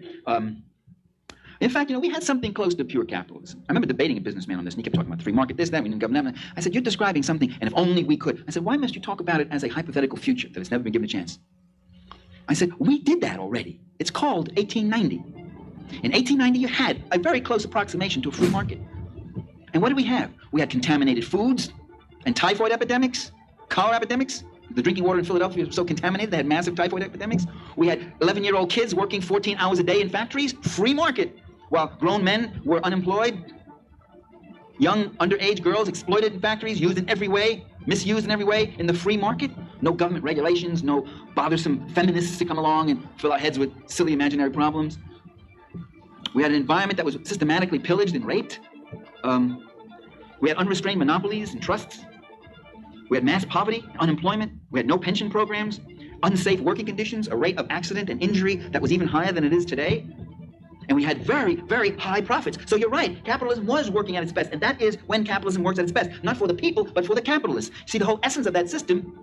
In fact, we had something close to pure capitalism. I remember debating a businessman on this, and he kept talking about the free market, this, that, we didn't govern that. I said, you're describing something, and if only we could. I said, why must you talk about it as a hypothetical future that has never been given a chance? I said, we did that already. It's called 1890. In 1890, you had a very close approximation to a free market. And what did we have? We had contaminated foods and typhoid epidemics, cholera epidemics. The drinking water in Philadelphia was so contaminated, they had massive typhoid epidemics. We had 11-year-old kids working 14 hours a day in factories, free market, while grown men were unemployed. Young underage girls exploited in factories, used in every way, misused in every way in the free market. No government regulations, no bothersome feminists to come along and fill our heads with silly imaginary problems. We had an environment that was systematically pillaged and raped. We had unrestrained monopolies and trusts. We had mass poverty, unemployment. We had no pension programs, unsafe working conditions, a rate of accident and injury that was even higher than it is today. And we had very, very high profits. So you're right, capitalism was working at its best. And that is when capitalism works at its best. Not for the people, but for the capitalists. See, the whole essence of that system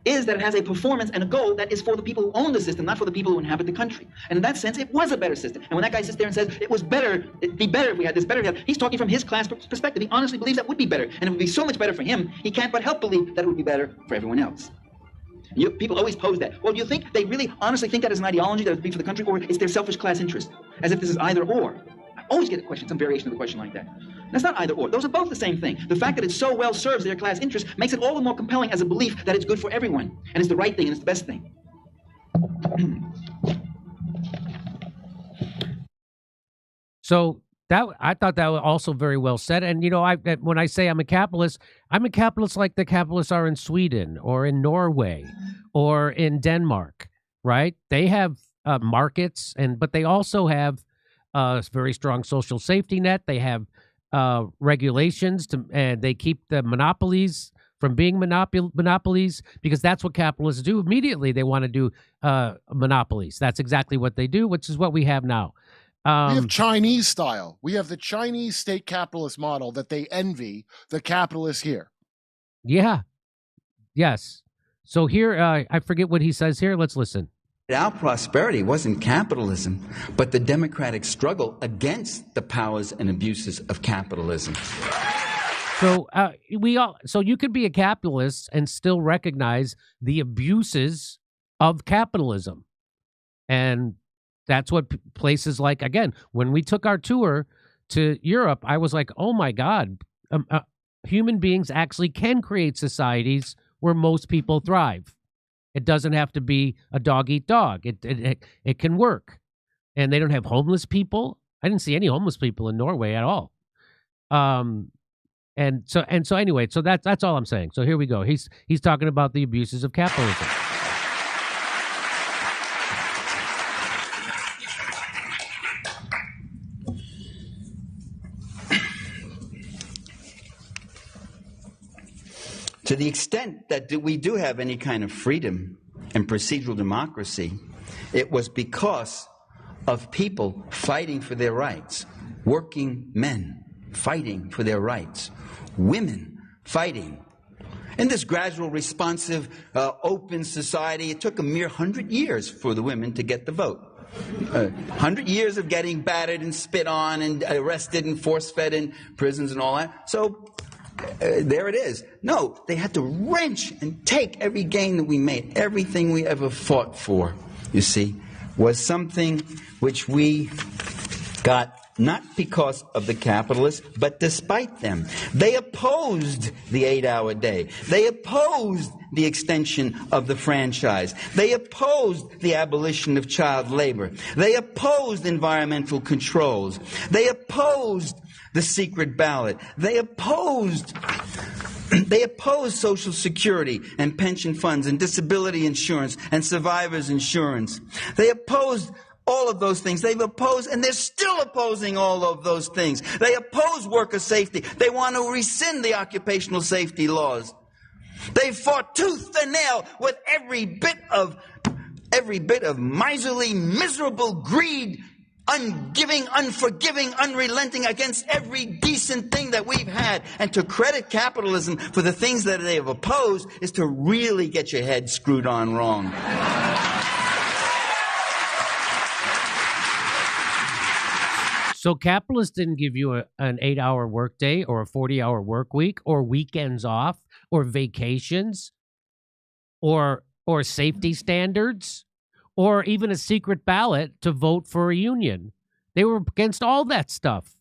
is that it has a performance and a goal that is for the people who own the system, not for the people who inhabit the country. And in that sense, it was a better system. And when that guy sits there and says, it was better, it'd be better if we had this, better if we had, he's talking from his class perspective. He honestly believes that would be better. And it would be so much better for him, he can't but help believe that it would be better for everyone else. People always pose that. Well, do you think they really honestly think that is an ideology that would be for the country, or is their selfish class interest? As if this is either or. I always get a question, some variation of a question like that. That's not either or. Those are both the same thing. The fact that it so well serves their class interest makes it all the more compelling as a belief that it's good for everyone, and it's the right thing, and it's the best thing. So that I thought that was also very well said. And when I say I'm a capitalist like the capitalists are in Sweden or in Norway or in Denmark, right? They have markets, but they also have a very strong social safety net. They have regulations and they keep the monopolies from being monopolies, because that's what capitalists do. Immediately they want to do monopolies. That's exactly what they do, which is what we have now. We have Chinese style. We have the Chinese state capitalist model that they envy the capitalists here. Yeah. Yes. So here, I forget what he says here. Let's listen. Our prosperity wasn't capitalism, but the democratic struggle against the powers and abuses of capitalism. So so you could be a capitalist and still recognize the abuses of capitalism. And that's what places like, again, when we took our tour to Europe, I was like, oh my God, human beings actually can create societies where most people thrive. It doesn't have to be a dog eat dog. It can work. And they don't have homeless people. I didn't see any homeless people in Norway at all. And so anyway, so that's all I'm saying. So here we go. He's talking about the abuses of capitalism. To the extent that we do have any kind of freedom and procedural democracy, it was because of people fighting for their rights, working men fighting for their rights, women fighting. In this gradual, responsive, open society, it took a mere 100 years for the women to get the vote. 100 years of getting battered and spit on and arrested and force-fed in prisons and all that. So there it is. No, they had to wrench and take every gain that we made. Everything we ever fought for, you see, was something which we got not because of the capitalists, but despite them. They opposed the 8-hour day. They opposed the extension of the franchise. They opposed the abolition of child labor. They opposed environmental controls. They opposed the secret ballot. They opposed Social Security and pension funds and disability insurance and survivors insurance. They opposed all of those things. They've opposed, and they're still opposing all of those things. They oppose worker safety. They want to rescind the occupational safety laws. They fought tooth and nail with every bit of miserly, miserable greed, ungiving, unforgiving, unrelenting against every decent thing that we've had. And to credit capitalism for the things that they have opposed is to really get your head screwed on wrong. So capitalists didn't give you an 8-hour workday or a 40-hour work week or weekends off or vacations or safety standards or even a secret ballot to vote for a union. They were against all that stuff.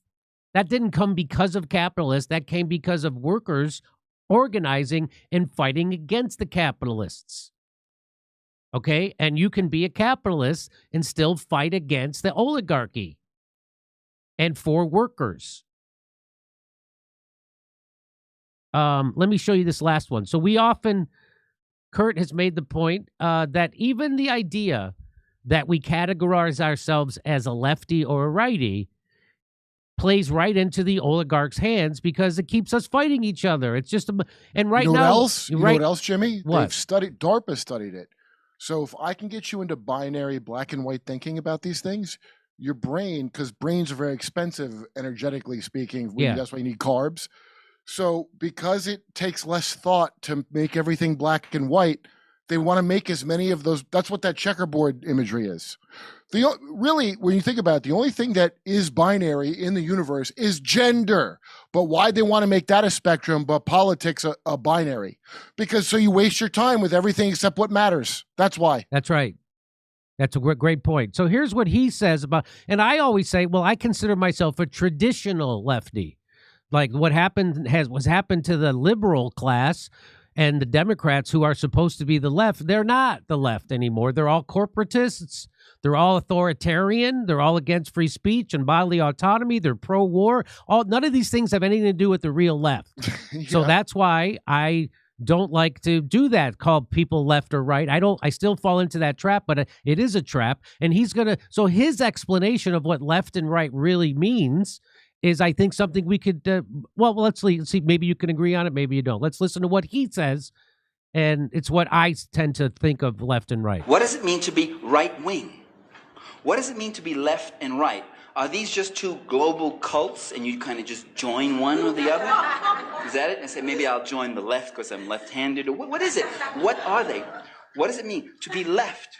That didn't come because of capitalists. That came because of workers organizing and fighting against the capitalists. Okay? And you can be a capitalist and still fight against the oligarchy and for workers. Let me show you this last one. So Kurt has made the point that even the idea that we categorize ourselves as a lefty or a righty plays right into the oligarchs' hands because it keeps us fighting each other. It's just and right you know now, what else? You know what else, Jimmy? What? DARPA studied it. So if I can get you into binary black and white thinking about these things, your brain, because brains are very expensive, energetically speaking. That's why you need carbs. So because it takes less thought to make everything black and white, They want to make as many of those. That's what that checkerboard imagery is. Really, when you think about it, the only thing that is binary in the universe is gender. But why they want to make that a spectrum, but politics a binary? Because so you waste your time with everything except what matters. That's why. That's right. That's a great point. So here's what he says about, and I always say, well, I consider myself a traditional lefty. Like what happened to the liberal class and the Democrats who are supposed to be the left. They're not the left anymore. They're all corporatists. They're all authoritarian. They're all against free speech and bodily autonomy. They're pro-war. None of these things have anything to do with the real left. Yeah. So that's why I don't like to do that, call people left or right. I still fall into that trap, but it is a trap. And so his explanation of what left and right really means is, I think, something we could, let's see, maybe you can agree on it, maybe you don't. Let's listen to what he says, and it's what I tend to think of left and right. What does it mean to be right-wing? What does it mean to be left and right? Are these just two global cults and you kind of just join one or the other? Is that it? I say, maybe I'll join the left because I'm left-handed, or what is it? What are they? What does it mean to be left?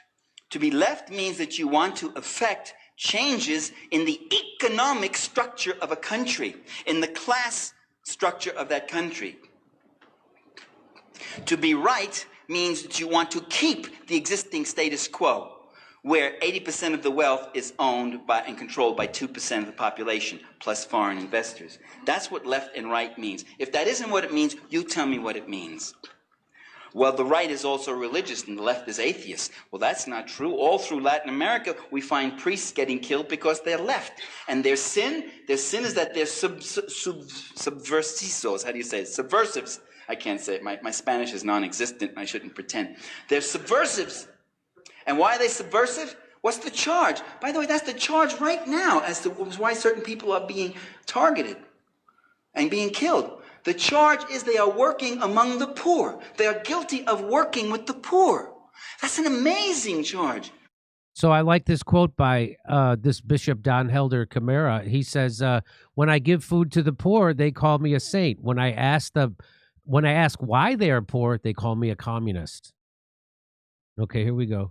To be left means that you want to affect changes in the economic structure of a country, in the class structure of that country. To be right means that you want to keep the existing status quo, where 80% of the wealth is owned by and controlled by 2% of the population, plus foreign investors. That's what left and right means. If that isn't what it means, you tell me what it means. Well, the right is also religious and the left is atheist. Well, that's not true. All through Latin America, we find priests getting killed because they're left. And their sin is that they're subversisos. How do you say it? Subversives. I can't say it. My Spanish is non-existent. I shouldn't pretend. They're subversives. And why are they subversive? What's the charge? By the way, that's the charge right now as to why certain people are being targeted and being killed. The charge is they are working among the poor. They are guilty of working with the poor. That's an amazing charge. So I like this quote by this Bishop Don Helder Camara. He says, when I give food to the poor, they call me a saint. When I ask why they are poor, they call me a communist. Okay, here we go.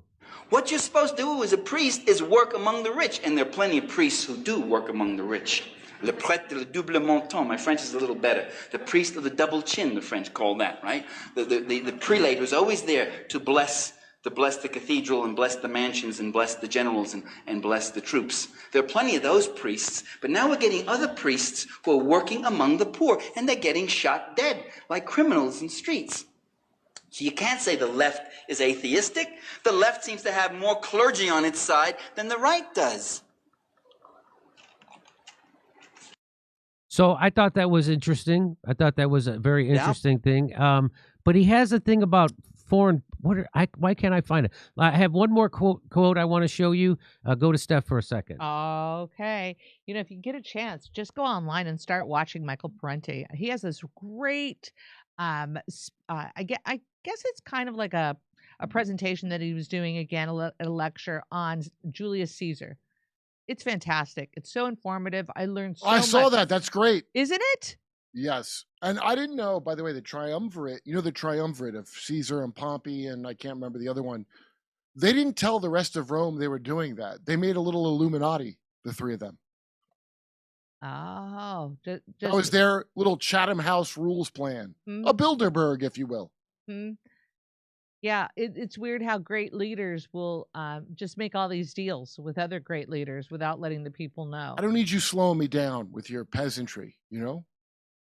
What you're supposed to do as a priest is work among the rich. And there are plenty of priests who do work among the rich. Le prêtre de le double menton. My French is a little better. The priest of the double chin, the French call that, right? The prelate who's always there to bless the cathedral and bless the mansions and bless the generals and bless the troops. There are plenty of those priests. But now we're getting other priests who are working among the poor. And they're getting shot dead like criminals in streets. So you can't say the left is atheistic. The left seems to have more clergy on its side than the right does. So I thought that was interesting. I thought that was a very interesting thing. But he has a thing about foreign. Why can't I find it? I have one more quote I want to show you. Go to Steph for a second. Okay. If you get a chance, just go online and start watching Michael Parenti. He has this great. I guess it's kind of like a presentation that he was doing again, a lecture on Julius Caesar. It's fantastic. It's so informative. I learned so much. I saw that. That's great. Isn't it? Yes. And I didn't know, by the way, the triumvirate, the triumvirate of Caesar and Pompey, and I can't remember the other one. They didn't tell the rest of Rome they were doing that. They made a little Illuminati, the three of them. Oh. That was their little Chatham House rules plan. A Bilderberg, if you will. Yeah, it's weird how great leaders will just make all these deals with other great leaders without letting the people know. I don't need you slowing me down with your peasantry,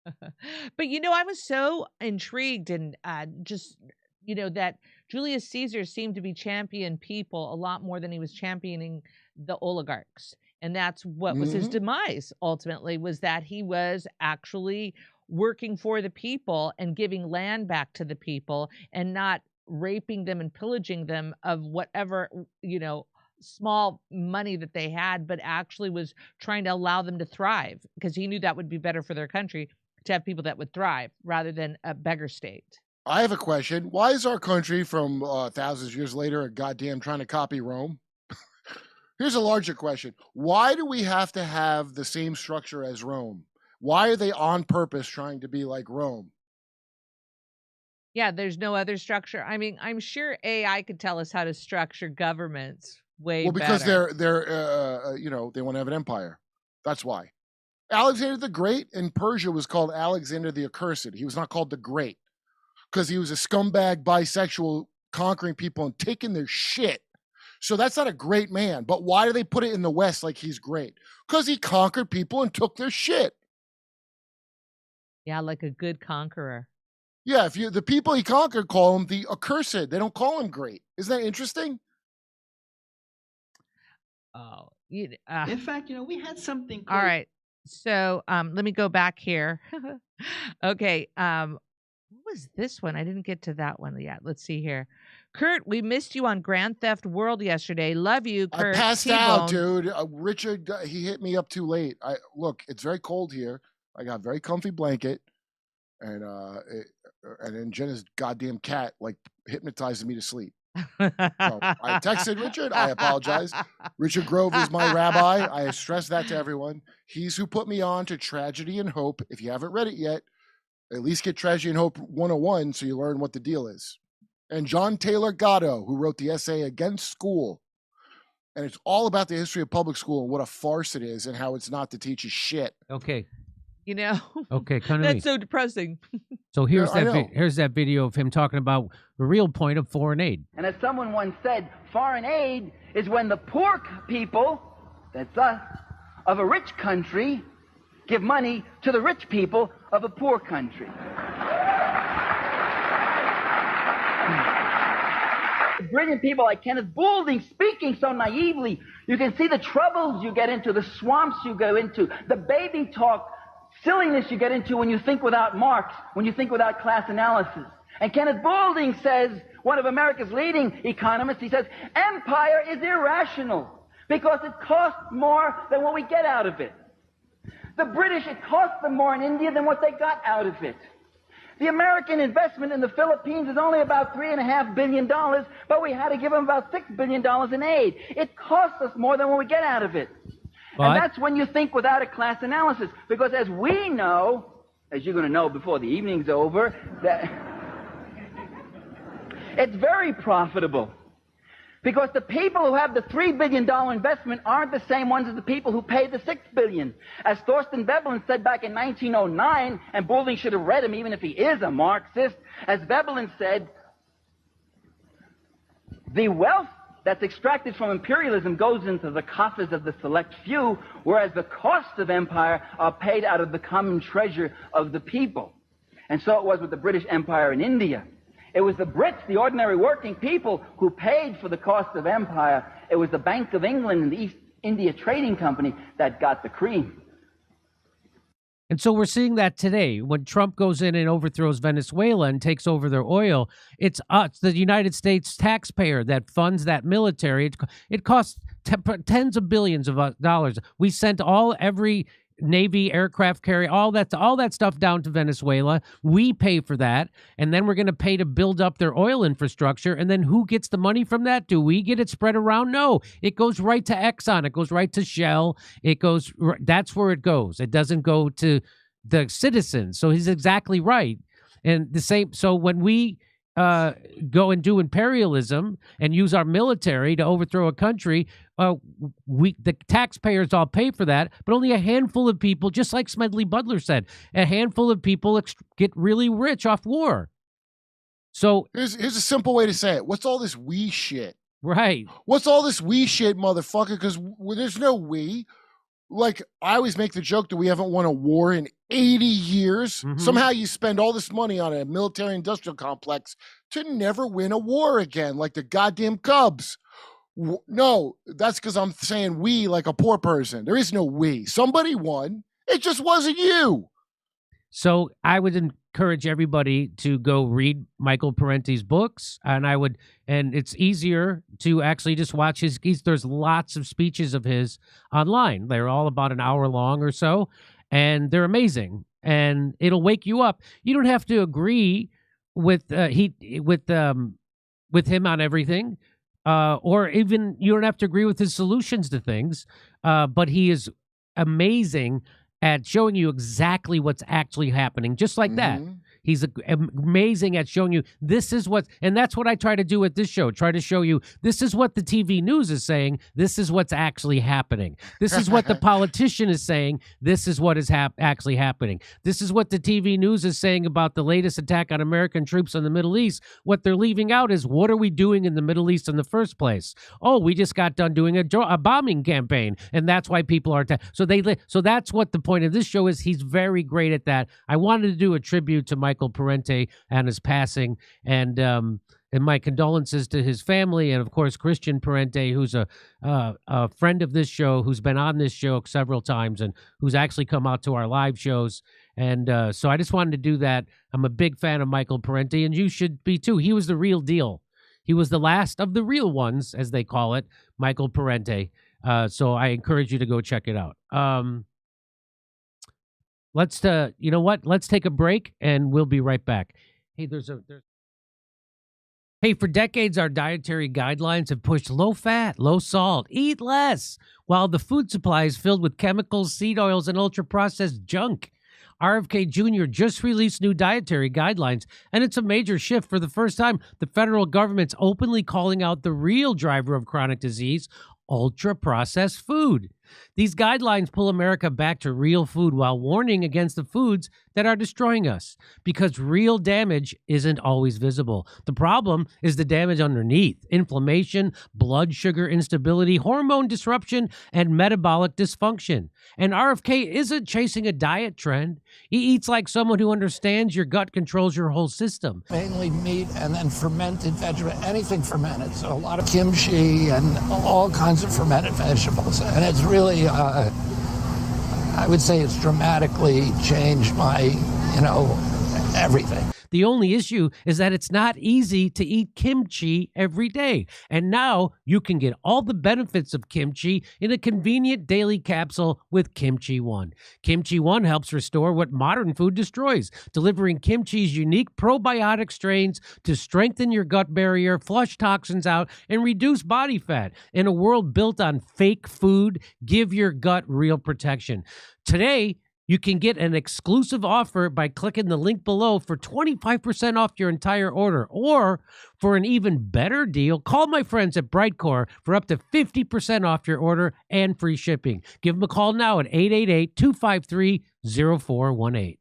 But, I was so intrigued and that Julius Caesar seemed to be championing people a lot more than he was championing the oligarchs. And that's what was his demise, ultimately, was that he was actually working for the people and giving land back to the people and not raping them and pillaging them of whatever, small money that they had, but actually was trying to allow them to thrive because he knew that would be better for their country to have people that would thrive rather than a beggar state. I have a question. Why is our country from thousands of years later a goddamn trying to copy Rome? Here's a larger question. Why do we have to have the same structure as Rome? Why are they on purpose trying to be like Rome? Yeah, there's no other structure. I mean, I'm sure AI could tell us how to structure governments way because better. they're they want to have an empire. That's why. Alexander the Great in Persia was called Alexander the Accursed. He was not called the Great because he was a scumbag bisexual conquering people and taking their shit. So that's not a great man. But why do they put it in the West like he's great? Because he conquered people and took their shit. Yeah, like a good conqueror. Yeah, the people he conquered call him the Accursed. They don't call him great. Isn't that interesting? Oh, in fact, we had something called... All right. So let me go back here. Okay. What was this one? I didn't get to that one yet. Let's see here. Kurt, we missed you on Grand Theft World yesterday. Love you, Kurt. I passed T-Bone. out, dude. Richard, he hit me up too late. Look, it's very cold here. I got a very comfy blanket, and then Jenna's goddamn cat hypnotized me to sleep. So I texted Richard. I apologize. Richard Grove is my rabbi. I stress that to everyone. He's who put me on to Tragedy and Hope. If you haven't read it yet, at least get Tragedy and Hope 101 so you learn what the deal is. And John Taylor Gatto, who wrote the essay Against School. And it's all about the history of public school and what a farce it is and how it's not to teach you shit. Okay. Okay, come to me. That's so depressing. So here's that video of him talking about the real point of foreign aid. And as someone once said, foreign aid is when the poor people, that's us, of a rich country give money to the rich people of a poor country. Brilliant people like Kenneth Boulding speaking so naively. You can see the troubles you get into, the swamps you go into, the baby talk, silliness you get into when you think without Marx, when you think without class analysis. And Kenneth Boulding says, one of America's leading economists, he says, empire is irrational because it costs more than what we get out of it. The British, it cost them more in India than what they got out of it. The American investment in the Philippines is only about $3.5 billion, but we had to give them about $6 billion in aid. It costs us more than what we get out of it. But, and that's when you think without a class analysis. Because as we know, as you're going to know before the evening's over, that it's very profitable. Because the people who have the $3 billion investment aren't the same ones as the people who pay the $6 billion. As Thorsten Veblen said back in 1909, and Boulding should have read him even if he is a Marxist, as Veblen said, the wealth that's extracted from imperialism goes into the coffers of the select few, whereas the costs of empire are paid out of the common treasure of the people. And so it was with the British Empire in India. It was the Brits, the ordinary working people, who paid for the cost of empire. It was the Bank of England and the East India Trading Company that got the cream. And so we're seeing that today. When Trump goes in and overthrows Venezuela and takes over their oil, it's us, the United States taxpayer, that funds that military. It costs tens of billions of dollars. We sent every Navy aircraft carrier, all that stuff down to Venezuela. We pay for that, and then we're going to pay to build up their oil infrastructure. And then who gets the money from that? Do we get it spread around? No, it goes right to Exxon. It goes right to Shell. That's where it goes. It doesn't go to the citizens. So he's exactly right. And the same. So when we go and do imperialism and use our military to overthrow a country, the taxpayers all pay for that, but only a handful of people, just like Smedley Butler said, a handful of people get really rich off war. So here's a simple way to say it. What's all this we shit? Right. What's all this we shit, motherfucker? Because there's no we. Like, I always make the joke that we haven't won a war in 80 years. Mm-hmm. Somehow you spend all this money on a military-industrial complex to never win a war again, like the goddamn Cubs. No, that's because I'm saying we like a poor person. There is no we. Somebody won. It just wasn't you. So I would encourage everybody to go read Michael Parenti's books, and it's easier to actually just watch there's lots of speeches of his online. They're all about an hour long or so, and they're amazing, and it'll wake you up. You don't have to agree with him on everything, or even you don't have to agree with his solutions to things, but he is amazing at showing you exactly what's actually happening, just like that. He's amazing at showing you this is what, and that's what I try to do with this show. Try to show you this is what the TV news is saying. This is what's actually happening. This is what the politician is saying. This is what is actually happening. This is what the TV news is saying about the latest attack on American troops in the Middle East. What they're leaving out is what are we doing in the Middle East in the first place? Oh, we just got done doing a bombing campaign, and that's why people are so that's what the point of this show is. He's very great at that. I wanted to do a tribute to Michael Parente and his passing, and my condolences to his family, and of course Christian Parente, who's a friend of this show, who's been on this show several times, and who's actually come out to our live shows. And so I just wanted to do that. I'm a big fan of Michael Parente, and you should be too. He was the real deal. He was the last of the real ones, as they call it, Michael Parente. So I encourage you to go check it out. You know what? Let's take a break, and we'll be right back. Hey, Hey, for decades, our dietary guidelines have pushed low fat, low salt, eat less, while the food supply is filled with chemicals, seed oils, and ultra-processed junk. RFK Jr. just released new dietary guidelines, and it's a major shift. For the first time, the federal government's openly calling out the real driver of chronic disease, ultra-processed food. These guidelines pull America back to real food while warning against the foods that are destroying us, because real damage isn't always visible. The problem is the damage underneath: inflammation, blood sugar instability, hormone disruption, and metabolic dysfunction. And RFK isn't chasing a diet trend. He eats like someone who understands your gut controls your whole system. Mainly meat and then fermented vegetable, anything fermented. So a lot of kimchi and all kinds of fermented vegetables. And it's really, I would say it's dramatically changed my, everything. The only issue is that it's not easy to eat kimchi every day. And now you can get all the benefits of kimchi in a convenient daily capsule with Kimchi One. Kimchi One helps restore what modern food destroys, delivering kimchi's unique probiotic strains to strengthen your gut barrier, flush toxins out, and reduce body fat. In a world built on fake food, give your gut real protection. Today, you can get an exclusive offer by clicking the link below for 25% off your entire order. Or, for an even better deal, call my friends at Brightcore for up to 50% off your order and free shipping. Give them a call now at 888-253-0418.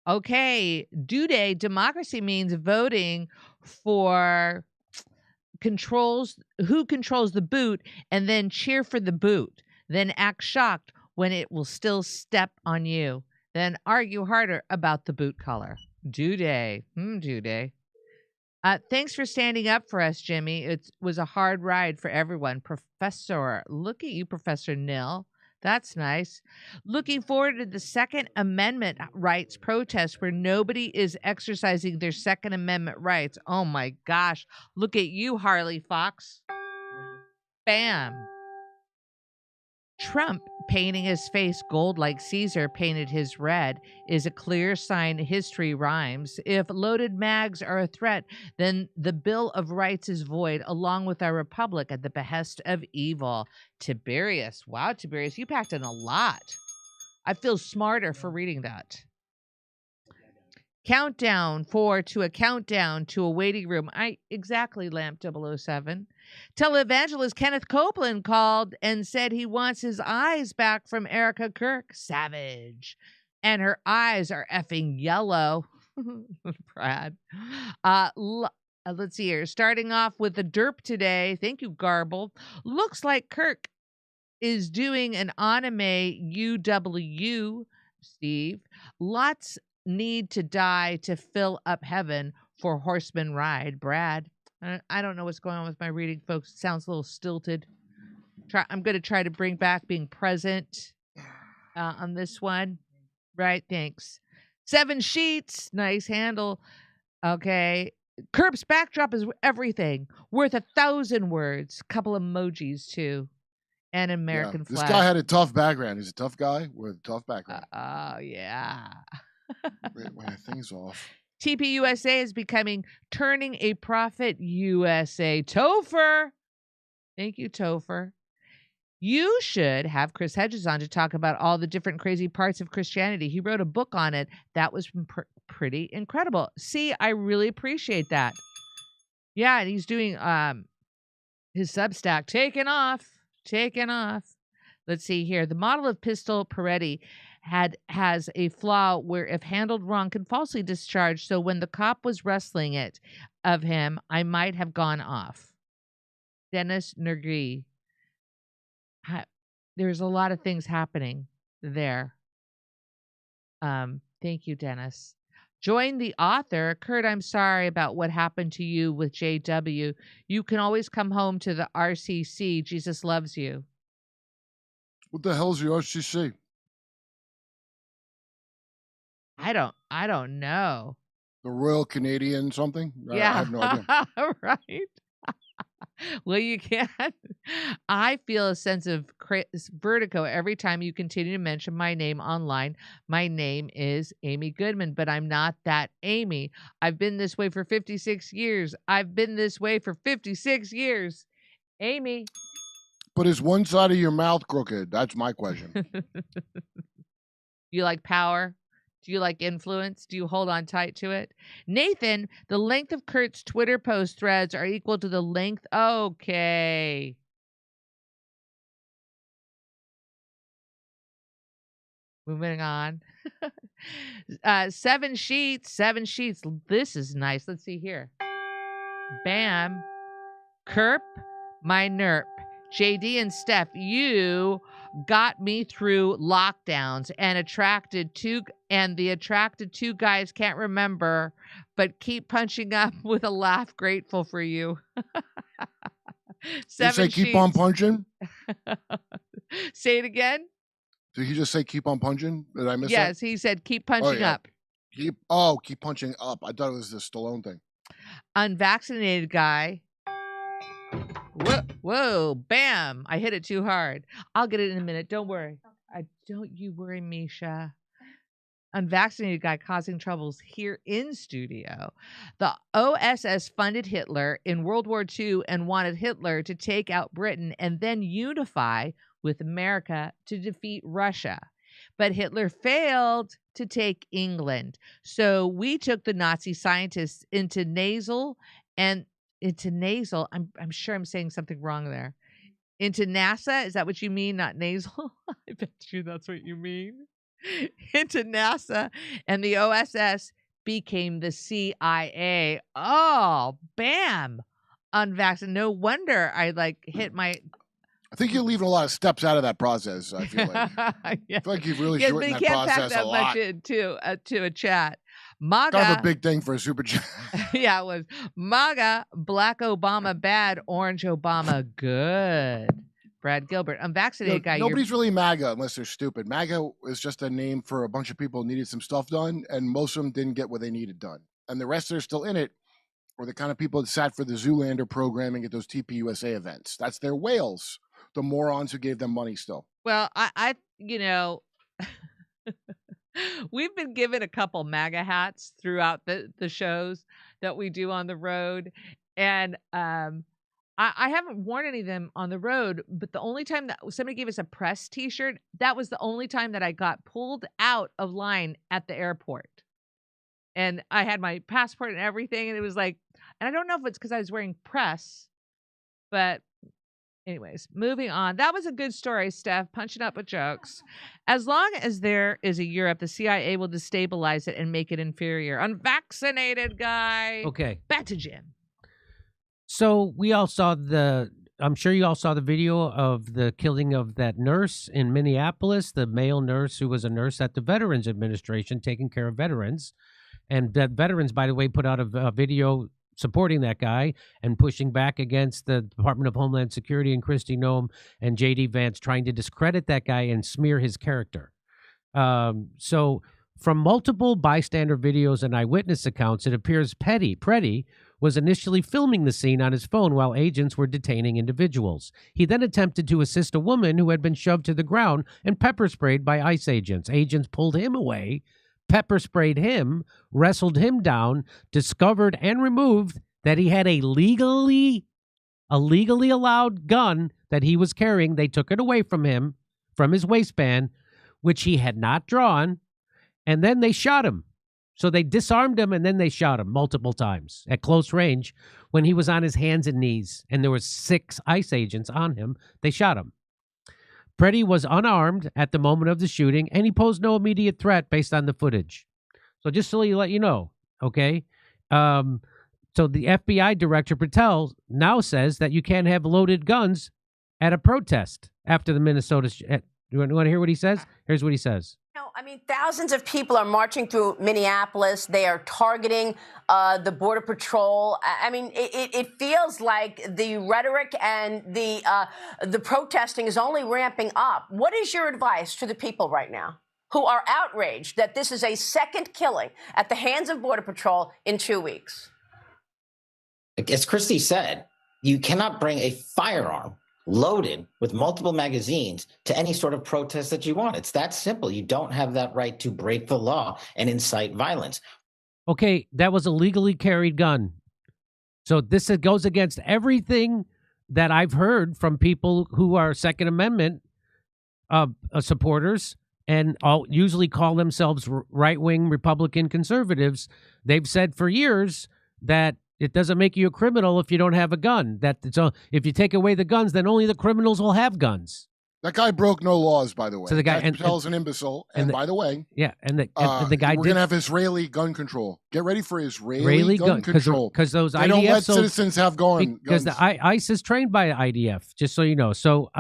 Okay, due day, democracy means voting for who controls the boot, and then cheer for the boot, then act shocked when it will still step on you. Then argue harder about the boot color. Do day. Do day. Thanks for standing up for us, Jimmy. It was a hard ride for everyone. Professor, look at you, Professor Nil. That's nice. Looking forward to the Second Amendment rights protest where nobody is exercising their Second Amendment rights. Oh my gosh. Look at you, Harley Fox. Bam. Trump painting his face gold like Caesar painted his red is a clear sign history rhymes. If loaded mags are a threat, then the Bill of Rights is void, along with our republic at the behest of evil. Tiberius. Wow, Tiberius, you packed in a lot. I feel smarter for reading that. Countdown to a waiting room. Exactly, Lamp 007. Televangelist Kenneth Copeland called and said he wants his eyes back from Erica Kirk. Savage. And her eyes are effing yellow. Brad. Let's see here. Starting off with the derp today. Thank you, Garble. Looks like Kirk is doing an anime UW, Steve. Lots need to die to fill up heaven for Horseman Ride. Brad. I don't know what's going on with my reading, folks. It sounds a little stilted. I'm going to try to bring back being present on this one. Right, thanks. 7 sheets. Nice handle. Okay. Curb's backdrop is everything. Worth 1,000 words. Couple emojis, too. And an American flag. This guy had a tough background. He's a tough guy with a tough background. Oh, yeah. Wait, my thing's off. TPUSA is becoming Turning a Profit USA. Topher. Thank you, Topher. You should have Chris Hedges on to talk about all the different crazy parts of Christianity. He wrote a book on it. That was pretty incredible. See, I really appreciate that. Yeah, and he's doing his Substack. Taken off. Let's see here. The model of pistol Peretti has a flaw where if handled wrong can falsely discharge. So when the cop was wrestling it of him, I might have gone off. Dennis Nergui. There's a lot of things happening there. Thank you, Dennis. Join the author. Kurt, I'm sorry about what happened to you with JW. You can always come home to the RCC. Jesus loves you. What the hell's the RCC? I don't know. The Royal Canadian something? Yeah. I have no idea. Right. Well, you can't. I feel a sense of vertigo every time you continue to mention my name online. My name is Amy Goodman, but I'm not that Amy. I've been this way for 56 years. Amy. But is one side of your mouth crooked? That's my question. You like power? Do you like influence? Do you hold on tight to it? Nathan, the length of Kurt's Twitter post threads are equal to the length. Okay. Moving on. 7 sheets. This is nice. Let's see here. Bam. Kerp, my nerp. JD and Steph, you got me through lockdowns and the attracted two guys can't remember, but keep punching up with a laugh. Grateful for you. 7 Did he say keep on punching? Say it again. Did he just say keep on punching? Did I miss that? Yes, he said keep punching up. Keep punching up. I thought it was the Stallone thing. Unvaccinated guy. Whoa, bam. I hit it too hard. I'll get it in a minute. Don't worry. Don't you worry, Misha. Unvaccinated guy causing troubles here in studio. The OSS funded Hitler in World War II and wanted Hitler to take out Britain and then unify with America to defeat Russia. But Hitler failed to take England. So we took the Nazi scientists into nasal. I'm sure I'm saying something wrong there. Into NASA? Is that what you mean? Not nasal? I bet you that's what you mean. Into NASA, and the OSS became the CIA. Oh, bam. Unvaccinated. No wonder I hit my... I think you're leaving a lot of steps out of that process. I feel like. Yeah. I feel like you've really Yes, shortened but that you can't pack process that a much lot. into a chat. MAGA. Kind of a big thing for a super chat. Yeah, it was MAGA, Black Obama bad, Orange Obama good. Brad Gilbert, unvaccinated guy. Nobody's really MAGA unless they're stupid. MAGA is just a name for a bunch of people who needed some stuff done, and most of them didn't get what they needed done. And the rest that are still in it were the kind of people that sat for the Zoolander programming at those TPUSA events. That's their whales, the morons who gave them money still. Well, I we've been given a couple MAGA hats throughout the shows that we do on the road. And I haven't worn any of them on the road, but the only time that somebody gave us a press t-shirt, that was the only time that I got pulled out of line at the airport. And I had my passport and everything. And it was like, and I don't know if it's because I was wearing press, but anyways, moving on. That was a good story, Steph, punching up with jokes. As long as there is a Europe, the CIA will destabilize it and make it inferior. Unvaccinated guy. Okay. Back to Jim. So we all saw I'm sure you all saw the video of the killing of that nurse in Minneapolis, the male nurse who was a nurse at the Veterans Administration taking care of veterans. And that veterans, by the way, put out a video supporting that guy and pushing back against the Department of Homeland Security and Kristi Noem and J.D. Vance trying to discredit that guy and smear his character. So from multiple bystander videos and eyewitness accounts, it appears Preddy was initially filming the scene on his phone while agents were detaining individuals. He then attempted to assist a woman who had been shoved to the ground and pepper sprayed by ICE agents. Agents pulled him away, pepper sprayed him, wrestled him down, discovered and removed that he had a legally allowed gun that he was carrying. They took it away from him, from his waistband, which he had not drawn, and then they shot him. So they disarmed him and then they shot him multiple times at close range when he was on his hands and knees, and there were 6 ICE agents on him. They shot him. Preddy was unarmed at the moment of the shooting, and he posed no immediate threat based on the footage. So just to let you know, okay? So the FBI director, Patel, now says that you can't have loaded guns at a protest after the Minnesota... You want to hear what he says? Here's what he says. I mean, thousands of people are marching through Minneapolis. They are targeting the Border Patrol. I mean, it feels like the rhetoric and the protesting is only ramping up. What is your advice to the people right now who are outraged that this is a second killing at the hands of Border Patrol in 2 weeks? As Kristi said, you cannot bring a firearm loaded with multiple magazines to any sort of protest that you want. It's that simple. You don't have that right to break the law and incite violence. Okay, that was a legally carried gun. So this goes against everything that I've heard from people who are Second Amendment supporters and usually call themselves right-wing Republican conservatives. They've said for years that it doesn't make you a criminal if you don't have a gun. If you take away the guns, then only the criminals will have guns. That guy broke no laws, by the way. So the guy Patel's an imbecile. And by the way, yeah, and the guy we're gonna have Israeli gun control. Get ready for Israeli gun control because those they don't let citizens have guns. Because the ICE is trained by IDF. Just so you know. So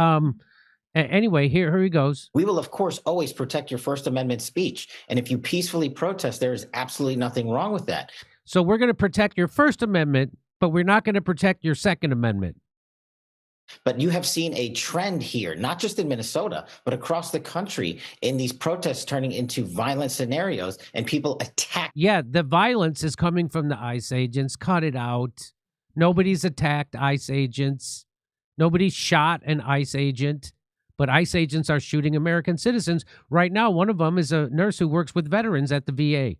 anyway, here he goes. We will, of course, always protect your First Amendment speech, and if you peacefully protest, there is absolutely nothing wrong with that. So we're going to protect your First Amendment, but we're not going to protect your Second Amendment. But you have seen a trend here, not just in Minnesota, but across the country in these protests turning into violent scenarios and people attack. Yeah, the violence is coming from the ICE agents. Cut it out. Nobody's attacked ICE agents. Nobody's shot an ICE agent, but ICE agents are shooting American citizens. Right now, one of them is a nurse who works with veterans at the VA.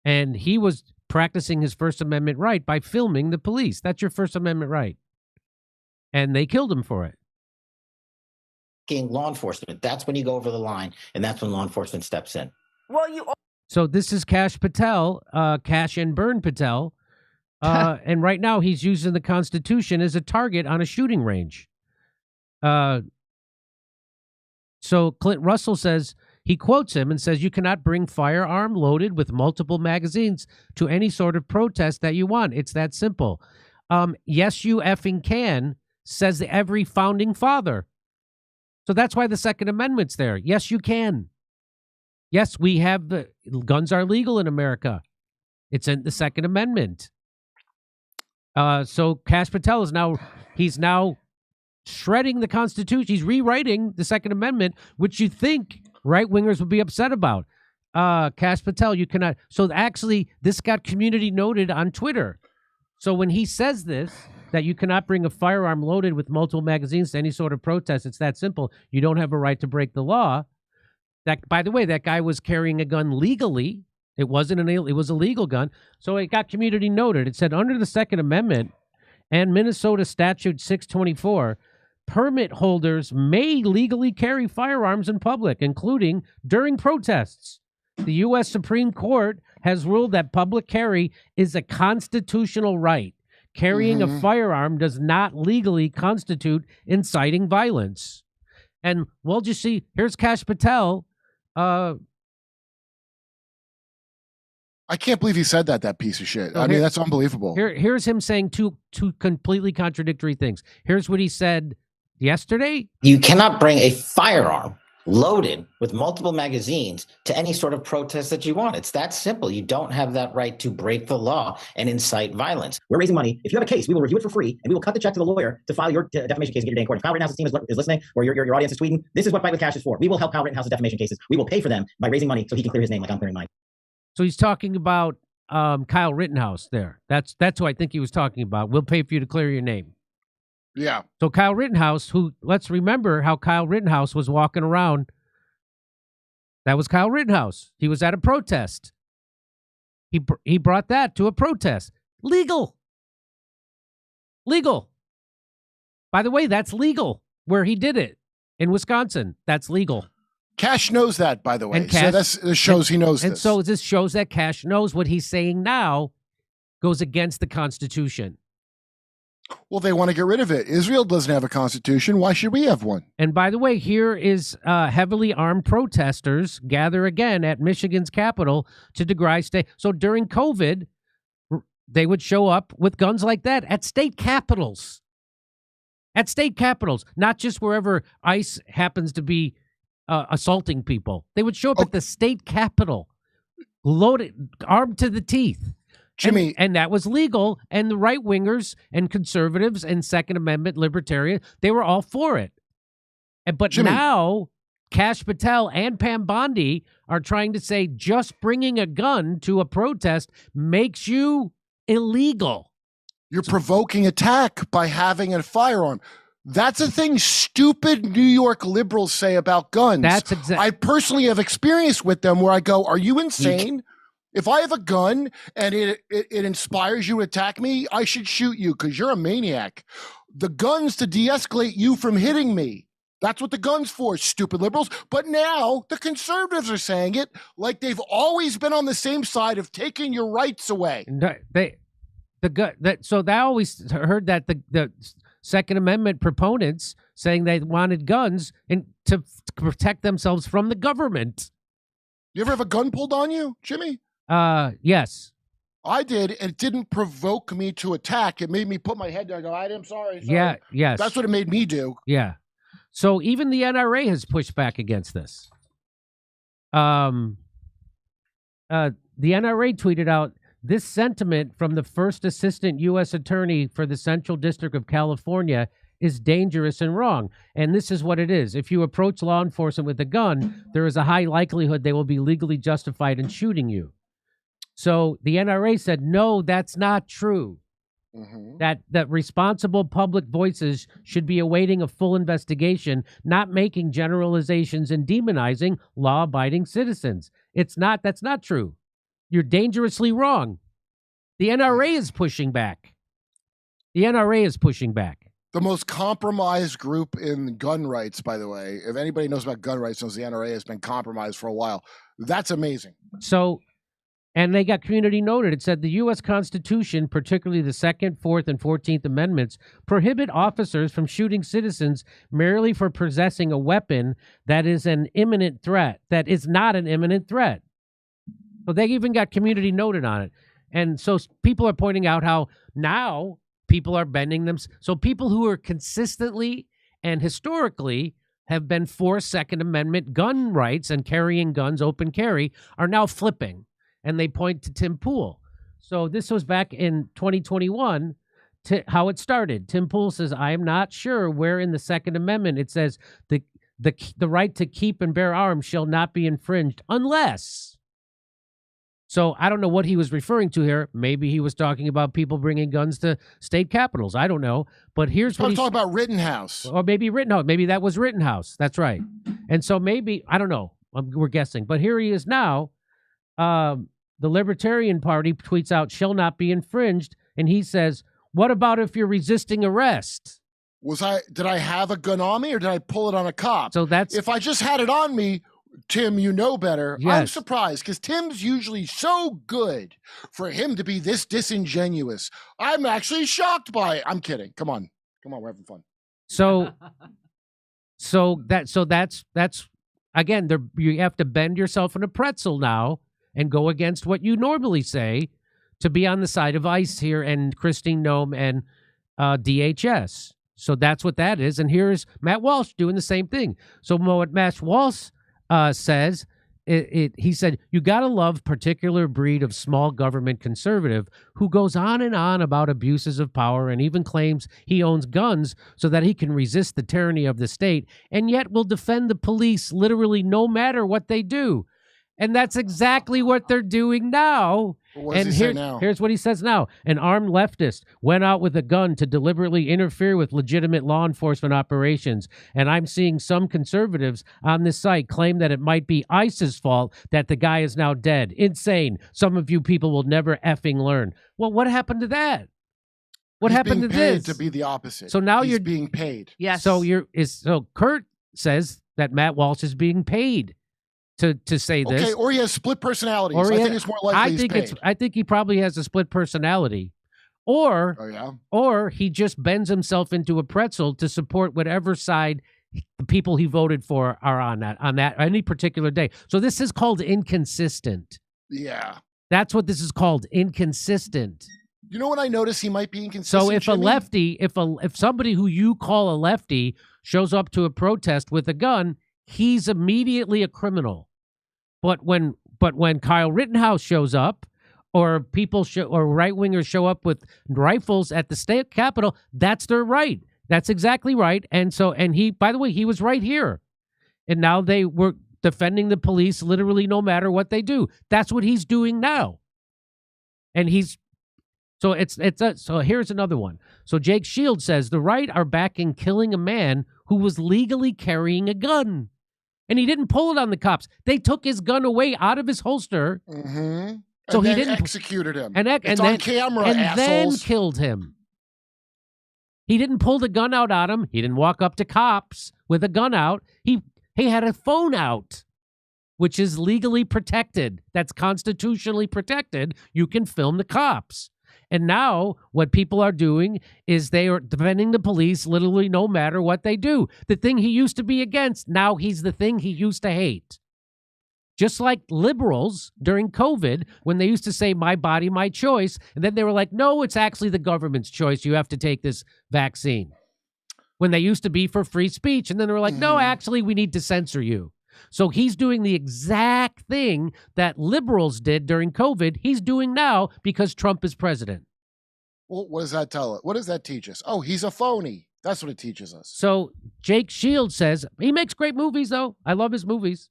And he was practicing his First Amendment right by filming the police. That's your First Amendment right. And they killed him for it. Law enforcement. That's when you go over the line, and that's when law enforcement steps in. Well, So this is Cash Patel, Cash and Burn Patel. And right now he's using the Constitution as a target on a shooting range. So Clint Russell says, he quotes him and says, you cannot bring firearm loaded with multiple magazines to any sort of protest that you want. It's that simple. Yes, you effing can. says every founding father. So that's why the Second Amendment's there. Yes, you can. Yes, we have the guns are legal in America. It's in the Second Amendment. So Kash Patel he's now shredding the Constitution. He's rewriting the Second Amendment, which you think right-wingers would be upset about. Kash Patel, you cannot. So actually, this got community noted on Twitter. So when he says this, that you cannot bring a firearm loaded with multiple magazines to any sort of protest, it's that simple. You don't have a right to break the law. That, by the way, that guy was carrying a gun legally. It wasn't it was a legal gun. So it got community noted. It said under the Second Amendment and Minnesota Statute 624, permit holders may legally carry firearms in public, including during protests. The U.S. Supreme Court has ruled that public carry is a constitutional right. Carrying a firearm does not legally constitute inciting violence. And we'll just see, here's Kash Patel. I can't believe he said that piece of shit. I mean, that's unbelievable. Here's him saying two completely contradictory things. Here's what he said yesterday. You cannot bring a firearm loaded with multiple magazines to any sort of protest that you want. It's that simple. You don't have that right to break the law and incite violence. We're raising money. If you have a case, we will review it for free, and we will cut the check to the lawyer to file your defamation case and get your day in court. If Kyle Rittenhouse's team is listening, or your audience is tweeting, this is what Fight with Cash is for. We will help Kyle Rittenhouse's defamation cases. We will pay for them by raising money so he can clear his name like I'm clearing mine. So he's talking about Kyle Rittenhouse there. That's who I think he was talking about. We'll pay for you to clear your name. Yeah. So Kyle Rittenhouse, who, let's remember how Kyle Rittenhouse was walking around. That was Kyle Rittenhouse. He was at a protest. He brought that to a protest. Legal. By the way, that's legal where he did it in Wisconsin. That's legal. Cash knows that, by the way. So this shows he knows this. And so this shows that Cash knows what he's saying now goes against the Constitution. Well, they want to get rid of it. Israel doesn't have a constitution. Why should we have one? And by the way, here is heavily armed protesters gather again at Michigan's Capitol to decry state. So during COVID, they would show up with guns like that at state capitals. At state capitals, not just wherever ICE happens to be assaulting people. They would show up at the state capitol, loaded, armed to the teeth. Jimmy. And that was legal. And the right wingers and conservatives and Second Amendment libertarian, they were all for it. But Jimmy. Now Kash Patel and Pam Bondi are trying to say just bringing a gun to a protest makes you illegal. You're provoking attack by having a firearm. That's a thing stupid New York liberals say about guns. That's exactly. I personally have experience with them where I go, are you insane? If I have a gun and it inspires you to attack me, I should shoot you because you're a maniac. The gun's to de-escalate you from hitting me. That's what the gun's for, stupid liberals. But now the conservatives are saying it like they've always been on the same side of taking your rights away. So they always heard that the Second Amendment proponents saying they wanted guns and to protect themselves from the government. You ever have a gun pulled on you, Jimmy? Yes. I did, and it didn't provoke me to attack. It made me put my head down and go, I'm sorry. Yeah, yes. That's what it made me do. Yeah. So even the NRA has pushed back against this. The NRA tweeted out, this sentiment from the first assistant U.S. attorney for the Central District of California is dangerous and wrong. And this is what it is. If you approach law enforcement with a gun, there is a high likelihood they will be legally justified in shooting you. So the NRA said, no, that's not true. Mm-hmm. That responsible public voices should be awaiting a full investigation, not making generalizations and demonizing law-abiding citizens. That's not true. You're dangerously wrong. The NRA is pushing back. The most compromised group in gun rights, by the way. If anybody knows about gun rights, knows the NRA has been compromised for a while. That's amazing. So, and they got community noted. It said the U.S. Constitution, particularly the 2nd, 4th, and 14th Amendments, prohibit officers from shooting citizens merely for possessing a weapon that is an imminent threat, that is not an imminent threat. So they even got community noted on it. And so people are pointing out how now people are bending them. So people who are consistently and historically have been for Second Amendment gun rights and carrying guns, open carry, are now flipping. And they point to Tim Pool. So this was back in 2021 to how it started. Tim Pool says, I am not sure where in the Second Amendment it says the right to keep and bear arms shall not be infringed unless. So I don't know what he was referring to here. Maybe he was talking about people bringing guns to state capitals. I don't know. But here's what he's talking about Rittenhouse. Or maybe Rittenhouse. Maybe that was Rittenhouse. That's right. And so maybe, I don't know. We're guessing. But here he is now. The Libertarian Party tweets out, shall not be infringed. And he says, what about if you're resisting arrest? Did I have a gun on me or did I pull it on a cop? So that's, if I just had it on me, Tim, you know better. Yes. I'm surprised because Tim's usually so good. For him to be this disingenuous, I'm actually shocked by it. I'm kidding. Come on, we're having fun. So that's again, you have to bend yourself in a pretzel now and go against what you normally say to be on the side of ICE here and Christine Noem and DHS. So that's what that is. And here's Matt Walsh doing the same thing. So what Matt Walsh says, he said, you got to love particular breed of small government conservative who goes on and on about abuses of power and even claims he owns guns so that he can resist the tyranny of the state and yet will defend the police literally no matter what they do. And that's exactly what they're doing now. What does he say now? Here's what he says now. An armed leftist went out with a gun to deliberately interfere with legitimate law enforcement operations. And I'm seeing some conservatives on this site claim that it might be ICE's fault that the guy is now dead. Insane. Some of you people will never effing learn. Well, what happened to that? What happened to this? To be the opposite. So now He's you're being paid. Yes. So Kurt says that Matt Walsh is being paid to say this. Okay, or he has split personalities. I think it's more likely I think he probably has a split personality. Or he just bends himself into a pretzel to support whatever side the people he voted for are on that any particular day. So this is called inconsistent. Yeah. That's what this is called, inconsistent. You know what I notice he might be inconsistent? So if a lefty, if somebody who you call a lefty shows up to a protest with a gun, he's immediately a criminal. But when Kyle Rittenhouse shows up, or people or right wingers show up with rifles at the state capitol, that's their right. That's exactly right. And he, by the way, he was right here, and now they were defending the police literally no matter what they do. That's what he's doing now. And so here's another one. So Jake Shields says the right are backing killing a man who was legally carrying a gun. And he didn't pull it on the cops. They took his gun away out of his holster. Mm-hmm. So and he then didn't executed him. It's on camera, and assholes. then killed him. He didn't pull the gun out on him. He didn't walk up to cops with a gun out. He had a phone out, which is legally protected. That's constitutionally protected. You can film the cops. And now what people are doing is they are defending the police literally no matter what they do. The thing he used to be against, now he's the thing he used to hate. Just like liberals during COVID, when they used to say, my body, my choice, and then they were like, no, it's actually the government's choice. You have to take this vaccine. When they used to be for free speech, and then they were like, no, actually, we need to censor you. So he's doing the exact thing that liberals did during COVID. He's doing now because Trump is president. Well, what does that tell us? What does that teach us? Oh, he's a phony. That's what it teaches us. So Jake Shields says, he makes great movies, though. I love his movies.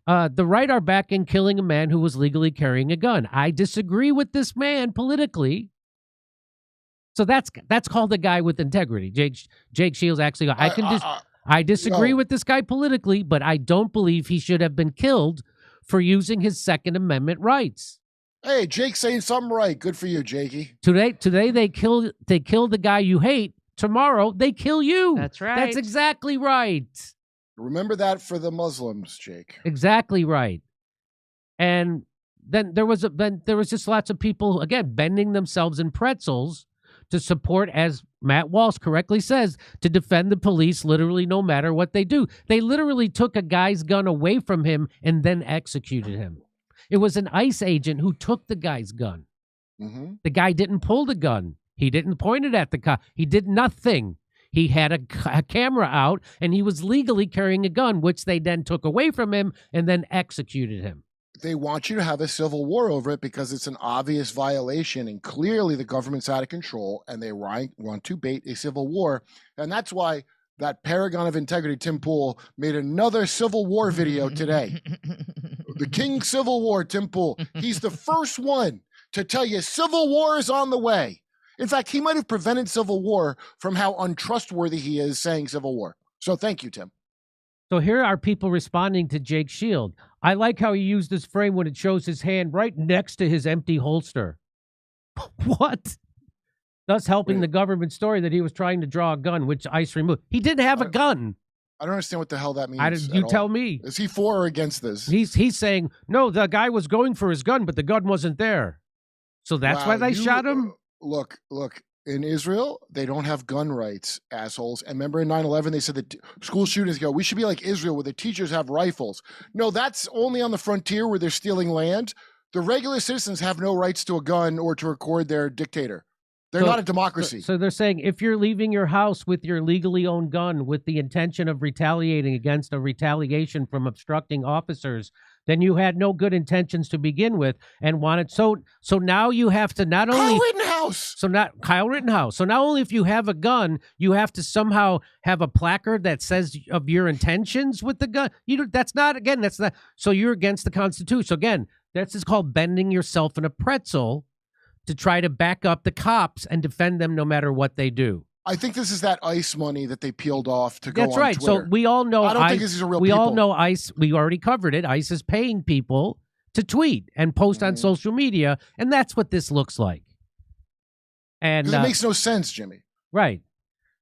The right are backing killing a man who was legally carrying a gun. I disagree with this man politically. So that's called a guy with integrity. Jake Shields actually, I disagree with this guy politically, but I don't believe he should have been killed for using his Second Amendment rights. Hey, Jake's saying something right. Good for you, Jakey. Today they kill the guy you hate. Tomorrow they kill you. That's right. That's exactly right. Remember that for the Muslims, Jake. Exactly right. And then there was just lots of people again bending themselves in pretzels to support, as Matt Walsh correctly says, to defend the police literally no matter what they do. They literally took a guy's gun away from him and then executed him. It was an ICE agent who took the guy's gun. Mm-hmm. The guy didn't pull the gun. He didn't point it at the cop. He did nothing. He had a camera out, and he was legally carrying a gun, which they then took away from him and then executed him. They want you to have a civil war over it because it's an obvious violation, and clearly the government's out of control, and they want to bait a civil war. And that's why that paragon of integrity, Tim Pool, made another civil war video today. The King Civil War, Tim Pool. He's the first one to tell you civil war is on the way. In fact, he might have prevented civil war from how untrustworthy he is saying civil war. So thank you, Tim. So here are people responding to Jake Shield. I like how he used this frame when it shows his hand right next to his empty holster. What? Thus helping the government story that he was trying to draw a gun, which ICE removed. He didn't have a gun. I don't understand what the hell that means. You tell me. Is he for or against this? He's saying, no, the guy was going for his gun, but the gun wasn't there. So that's why they shot him? Look, in Israel, they don't have gun rights, assholes. And remember in 9/11, they said that school shootings go, we should be like Israel where the teachers have rifles. No, that's only on the frontier where they're stealing land. The regular citizens have no rights to a gun or to record their dictator. They're not a democracy. So they're saying if you're leaving your house with your legally owned gun with the intention of retaliating against a retaliation from obstructing officers, then you had no good intentions to begin with and wanted. So now you have to not only Kyle Rittenhouse. So not only if you have a gun, you have to somehow have a placard that says of your intentions with the gun. That's not. So you're against the Constitution. So again, that's just called bending yourself in a pretzel to try to back up the cops and defend them no matter what they do. I think this is that ICE money that they peeled off to go on That's right. Twitter. So we all know I don't ICE, think this is a real we people. all know ICE. We already covered it. ICE is paying people to tweet and post on social media, and that's what this looks like. And it makes no sense, Jimmy. Right.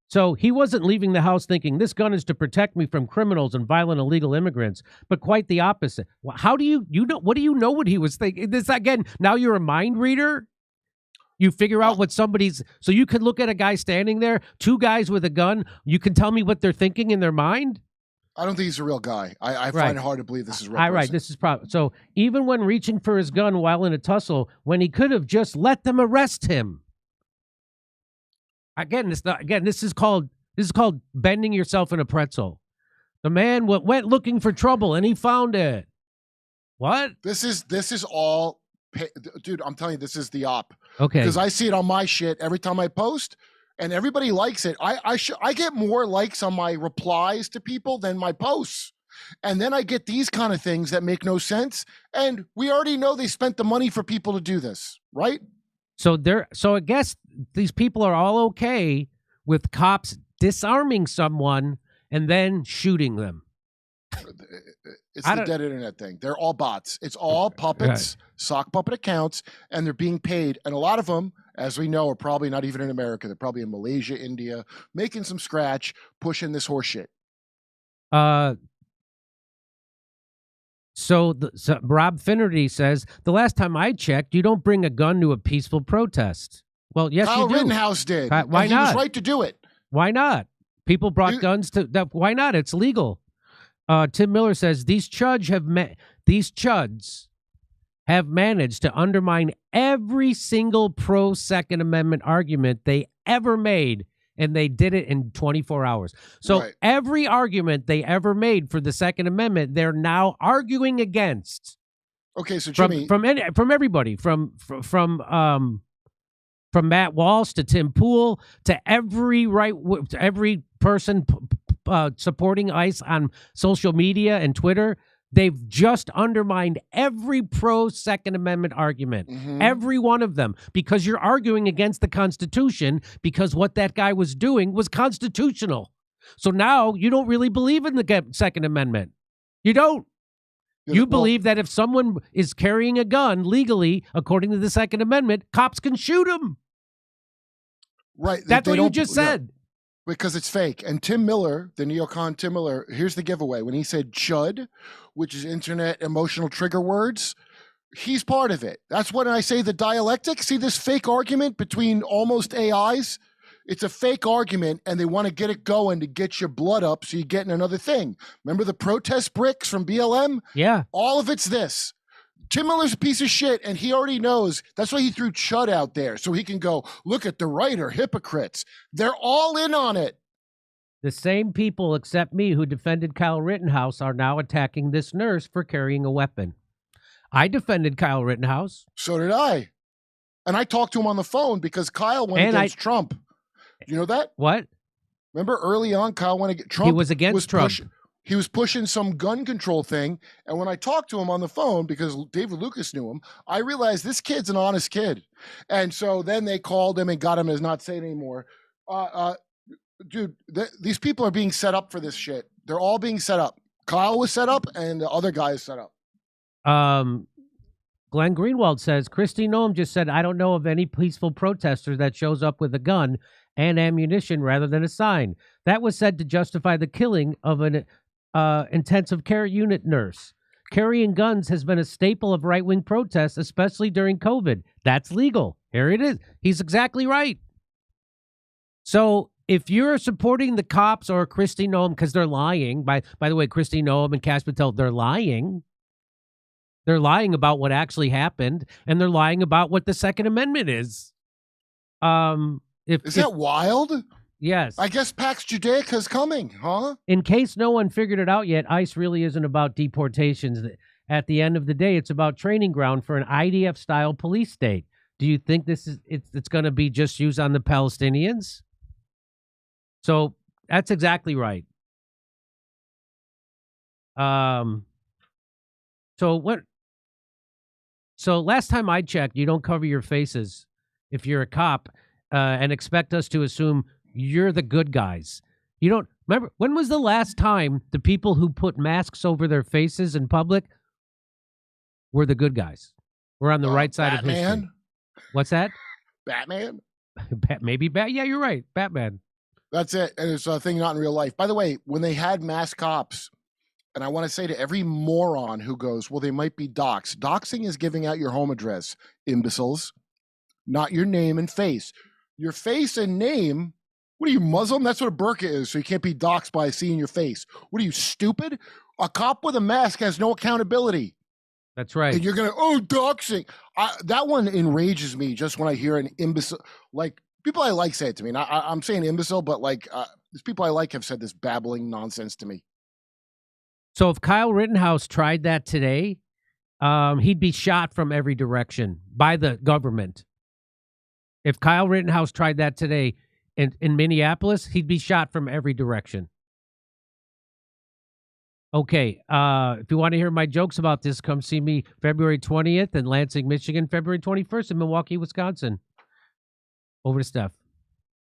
So he wasn't leaving the house thinking this gun is to protect me from criminals and violent illegal immigrants, but quite the opposite. How do you know? What do you know what he was thinking? This again. Now you're a mind reader. You figure out what somebody's. So you can look at a guy standing there, two guys with a gun. You can tell me what they're thinking in their mind. I don't think he's a real guy. I find it hard to believe this is a real. Right. This is probably so. Even when reaching for his gun while in a tussle, when he could have just let them arrest him. Again, this is called bending yourself in a pretzel. The man went looking for trouble and he found it. What? This is all, dude. I'm telling you, this is the op. Okay. Because I see it on my shit every time I post, and everybody likes it. I get more likes on my replies to people than my posts, and then I get these kind of things that make no sense. And we already know they spent the money for people to do this, right? So I guess these people are all okay with cops disarming someone and then shooting them. It's the dead internet thing. They're all bots. It's all puppets, sock puppet accounts, and they're being paid. And a lot of them, as we know, are probably not even in America. They're probably in Malaysia, India, making some scratch, pushing this horse shit. So Rob Finnerty says, the last time I checked, you don't bring a gun to a peaceful protest. Well, yes, Kyle you do. Rittenhouse did. Why and not? He was right to do it. Why not? People brought guns to that. Why not? It's legal. Tim Miller says these chuds have managed to undermine every single pro Second Amendment argument they ever made, and they did it in 24 hours. So every argument they ever made for the Second Amendment, they're now arguing against. Okay, so Jimmy, from everybody, from Matt Walsh to Tim Pool to every person supporting ICE on social media and Twitter, they've just undermined every pro Second Amendment argument, every one of them, because you're arguing against the Constitution because what that guy was doing was constitutional. So now you don't really believe in the Second Amendment. You don't. You believe that if someone is carrying a gun legally, according to the Second Amendment, cops can shoot him. Right. That's what you just said. Because it's fake. And Tim Miller, the neocon Tim Miller, here's the giveaway. When he said chud, which is internet emotional trigger words, he's part of it. That's when I say the dialectic. See this fake argument between almost AIs? It's a fake argument, and they want to get it going to get your blood up so you get in another thing. Remember the protest bricks from BLM? Yeah. All of it's this. Tim Miller's a piece of shit, and he already knows. That's why he threw Chud out there, so he can go, look at the right are hypocrites. They're all in on it. The same people, except me, who defended Kyle Rittenhouse are now attacking this nurse for carrying a weapon. I defended Kyle Rittenhouse. So did I. And I talked to him on the phone because Kyle went against Trump. You know that? What? Remember early on, Kyle went against Trump. He was against Trump. He was pushing some gun control thing. And when I talked to him on the phone, because David Lucas knew him, I realized this kid's an honest kid. And so then they called him and got him as not saying anymore. Dude, these people are being set up for this shit. They're all being set up. Kyle was set up and the other guy is set up. Glenn Greenwald says, Kristi Noem just said, I don't know of any peaceful protester that shows up with a gun and ammunition rather than a sign. That was said to justify the killing of an intensive care unit nurse. Carrying guns has been a staple of right-wing protests, especially during COVID. That's legal. Here it is. He's exactly right. So if you're supporting the cops or Kristi Noem, because they're lying, by the way, Kristi Noem and Kash Patel, they're lying. They're lying about what actually happened, and they're lying about what the Second Amendment is. Is that wild? Yes. I guess Pax Judaica's coming, huh? In case no one figured it out yet, ICE really isn't about deportations. At the end of the day, it's about training ground for an IDF-style police state. Do you think it's going to be just used on the Palestinians? So that's exactly right. So last time I checked, you don't cover your faces if you're a cop and expect us to assume you're the good guys. You don't remember, when was the last time the people who put masks over their faces in public were the good guys? We're on the right side of history. What's that? Batman? Maybe yeah, you're right. Batman. That's it. And it's a thing not in real life. By the way, when they had mass cops, and I want to say to every moron who goes, well, they might be doxxed. Doxing is giving out your home address, imbeciles, not your name and face. Your face and name. What are you, Muslim? That's what a burqa is, so you can't be doxxed by seeing your face. What are you, stupid? A cop with a mask has no accountability. That's right. And you're going to, doxing. That one enrages me just when I hear an imbecile. Like, people I like say it to me. And I'm saying imbecile, but like, these people I like have said this babbling nonsense to me. So if Kyle Rittenhouse tried that today, he'd be shot from every direction by the government. If Kyle Rittenhouse tried that today in Minneapolis, he'd be shot from every direction. Okay, if you want to hear my jokes about this, come see me February 20th in Lansing, Michigan, February 21st in Milwaukee, Wisconsin. Over to Steph.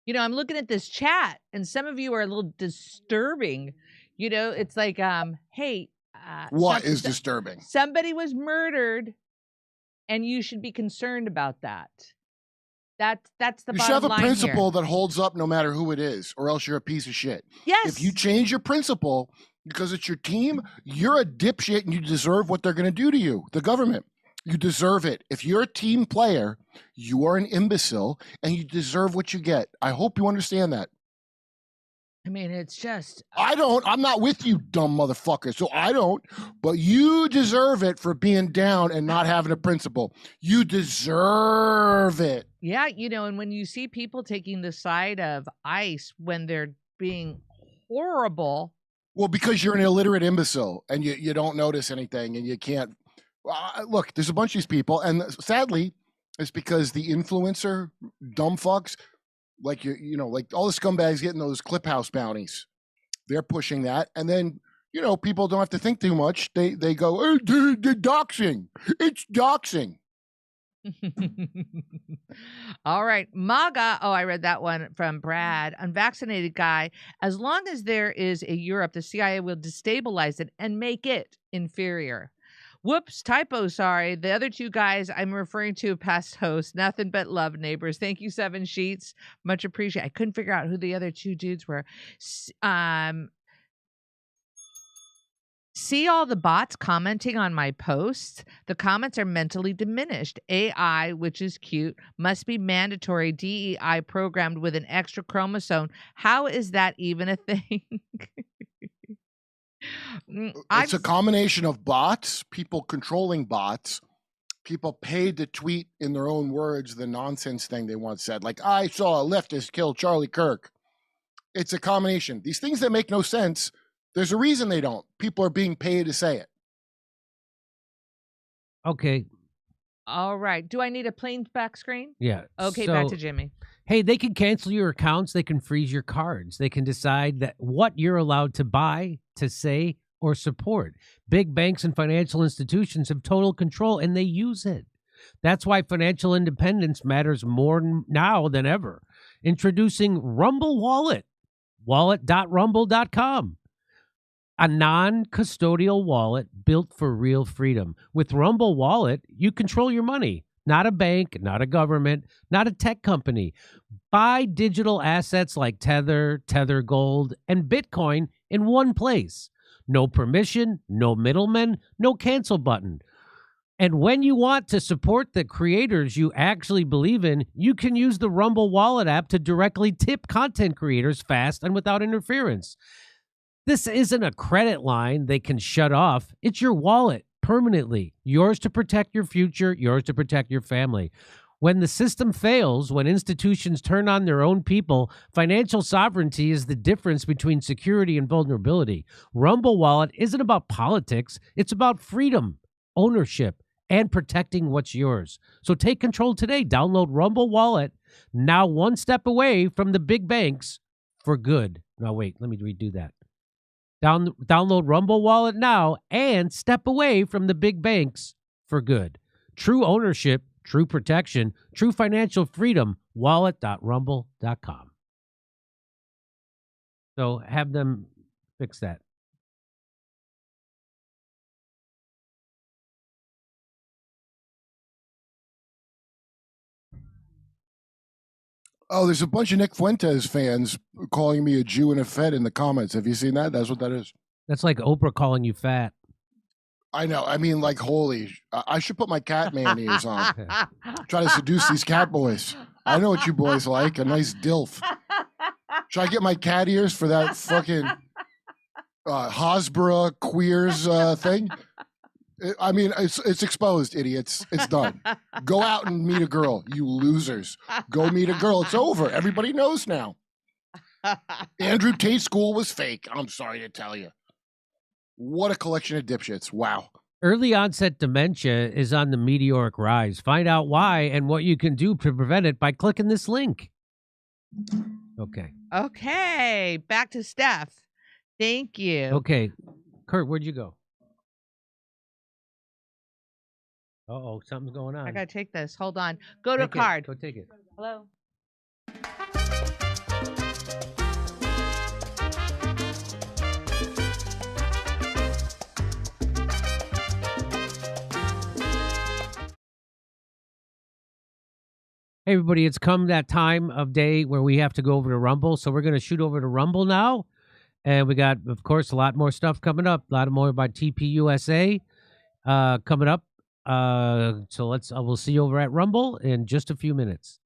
You know, I'm looking at this chat, and some of you are a little disturbing. You know, it's like, hey. What is disturbing? Somebody was murdered, and you should be concerned about that. That's the bottom line. You should have a principle that holds up no matter who it is, or else you're a piece of shit. Yes. If you change your principle because it's your team, you're a dipshit and you deserve what they're going to do to you, the government. You deserve it. If you're a team player, you are an imbecile and you deserve what you get. I hope you understand that. I mean, it's just... I'm not with you, dumb motherfucker. So I don't. But you deserve it for being down and not having a principle. You deserve it. Yeah, you know, and when you see people taking the side of ICE when they're being horrible... Well, because you're an illiterate imbecile and you don't notice anything and you can't... Look, there's a bunch of these people, and sadly, it's because the influencer dumb fucks... Like like all the scumbags getting those clip house bounties. They're pushing that. And then, people don't have to think too much. They go, oh, the doxing. It's doxing. All right. MAGA. Oh, I read that one from Brad. Unvaccinated guy. As long as there is a Europe, the CIA will destabilize it and make it inferior. Whoops, typo, sorry. The other two guys I'm referring to past hosts. Nothing but love, neighbors. Thank you, 7 Sheets. Much appreciated. I couldn't figure out who the other two dudes were. See all the bots commenting on my posts? The comments are mentally diminished. AI, which is cute, must be mandatory DEI programmed with an extra chromosome. How is that even a thing? It's a combination of bots, people controlling bots, people paid to tweet in their own words the nonsense thing they once said. Like, I saw a leftist kill Charlie Kirk. It's a combination. These things that make no sense, there's a reason they don't. People are being paid to say it. Okay. All right. Do I need a plain back screen? Yeah. Okay, so, back to Jimmy. Hey, they can cancel your accounts. They can freeze your cards. They can decide that what you're allowed to buy, to say, or support. Big banks and financial institutions have total control, and they use it. That's why financial independence matters more now than ever. Introducing Rumble Wallet, wallet.rumble.com. A non-custodial wallet built for real freedom. With Rumble Wallet, you control your money. Not a bank, not a government, not a tech company. Buy digital assets like Tether, Tether Gold, and Bitcoin in one place. No permission, no middlemen, no cancel button. And when you want to support the creators you actually believe in, you can use the Rumble Wallet app to directly tip content creators fast and without interference. This isn't a credit line they can shut off. It's your wallet permanently. Yours to protect your future, yours to protect your family. When the system fails, when institutions turn on their own people, financial sovereignty is the difference between security and vulnerability. Rumble Wallet isn't about politics. It's about freedom, ownership, and protecting what's yours. So take control today. Download Rumble Wallet, now one step away from the big banks for good. Now, wait, let me redo that. Download Rumble Wallet now and step away from the big banks for good. True ownership, true protection, true financial freedom, wallet.rumble.com. So have them fix that. Oh, there's a bunch of Nick Fuentes fans calling me a Jew and a Fed in the comments. Have you seen that? That's what that is. That's like Oprah calling you fat. I know. I mean, like, holy. I should put my cat man ears on. Try to seduce these cat boys. I know what you boys like. A nice dilf. Should I get my cat ears for that fucking Hasbro queers thing? I mean, it's exposed, idiots. It's done. Go out and meet a girl, you losers. Go meet a girl. It's over. Everybody knows now. Andrew Tate School was fake. I'm sorry to tell you. What a collection of dipshits. Wow. Early onset dementia is on the meteoric rise. Find out why and what you can do to prevent it by clicking this link. Okay. Okay. Back to Steph. Thank you. Okay. Kurt, where'd you go? Uh-oh, something's going on. I got to take this. Hold on. Go to a card. Go take it. Hello. Hey, everybody, it's come that time of day where we have to go over to Rumble. So we're going to shoot over to Rumble now. And we got, of course, a lot more stuff coming up. A lot more about TPUSA coming up. So we'll see you over at Rumble in just a few minutes.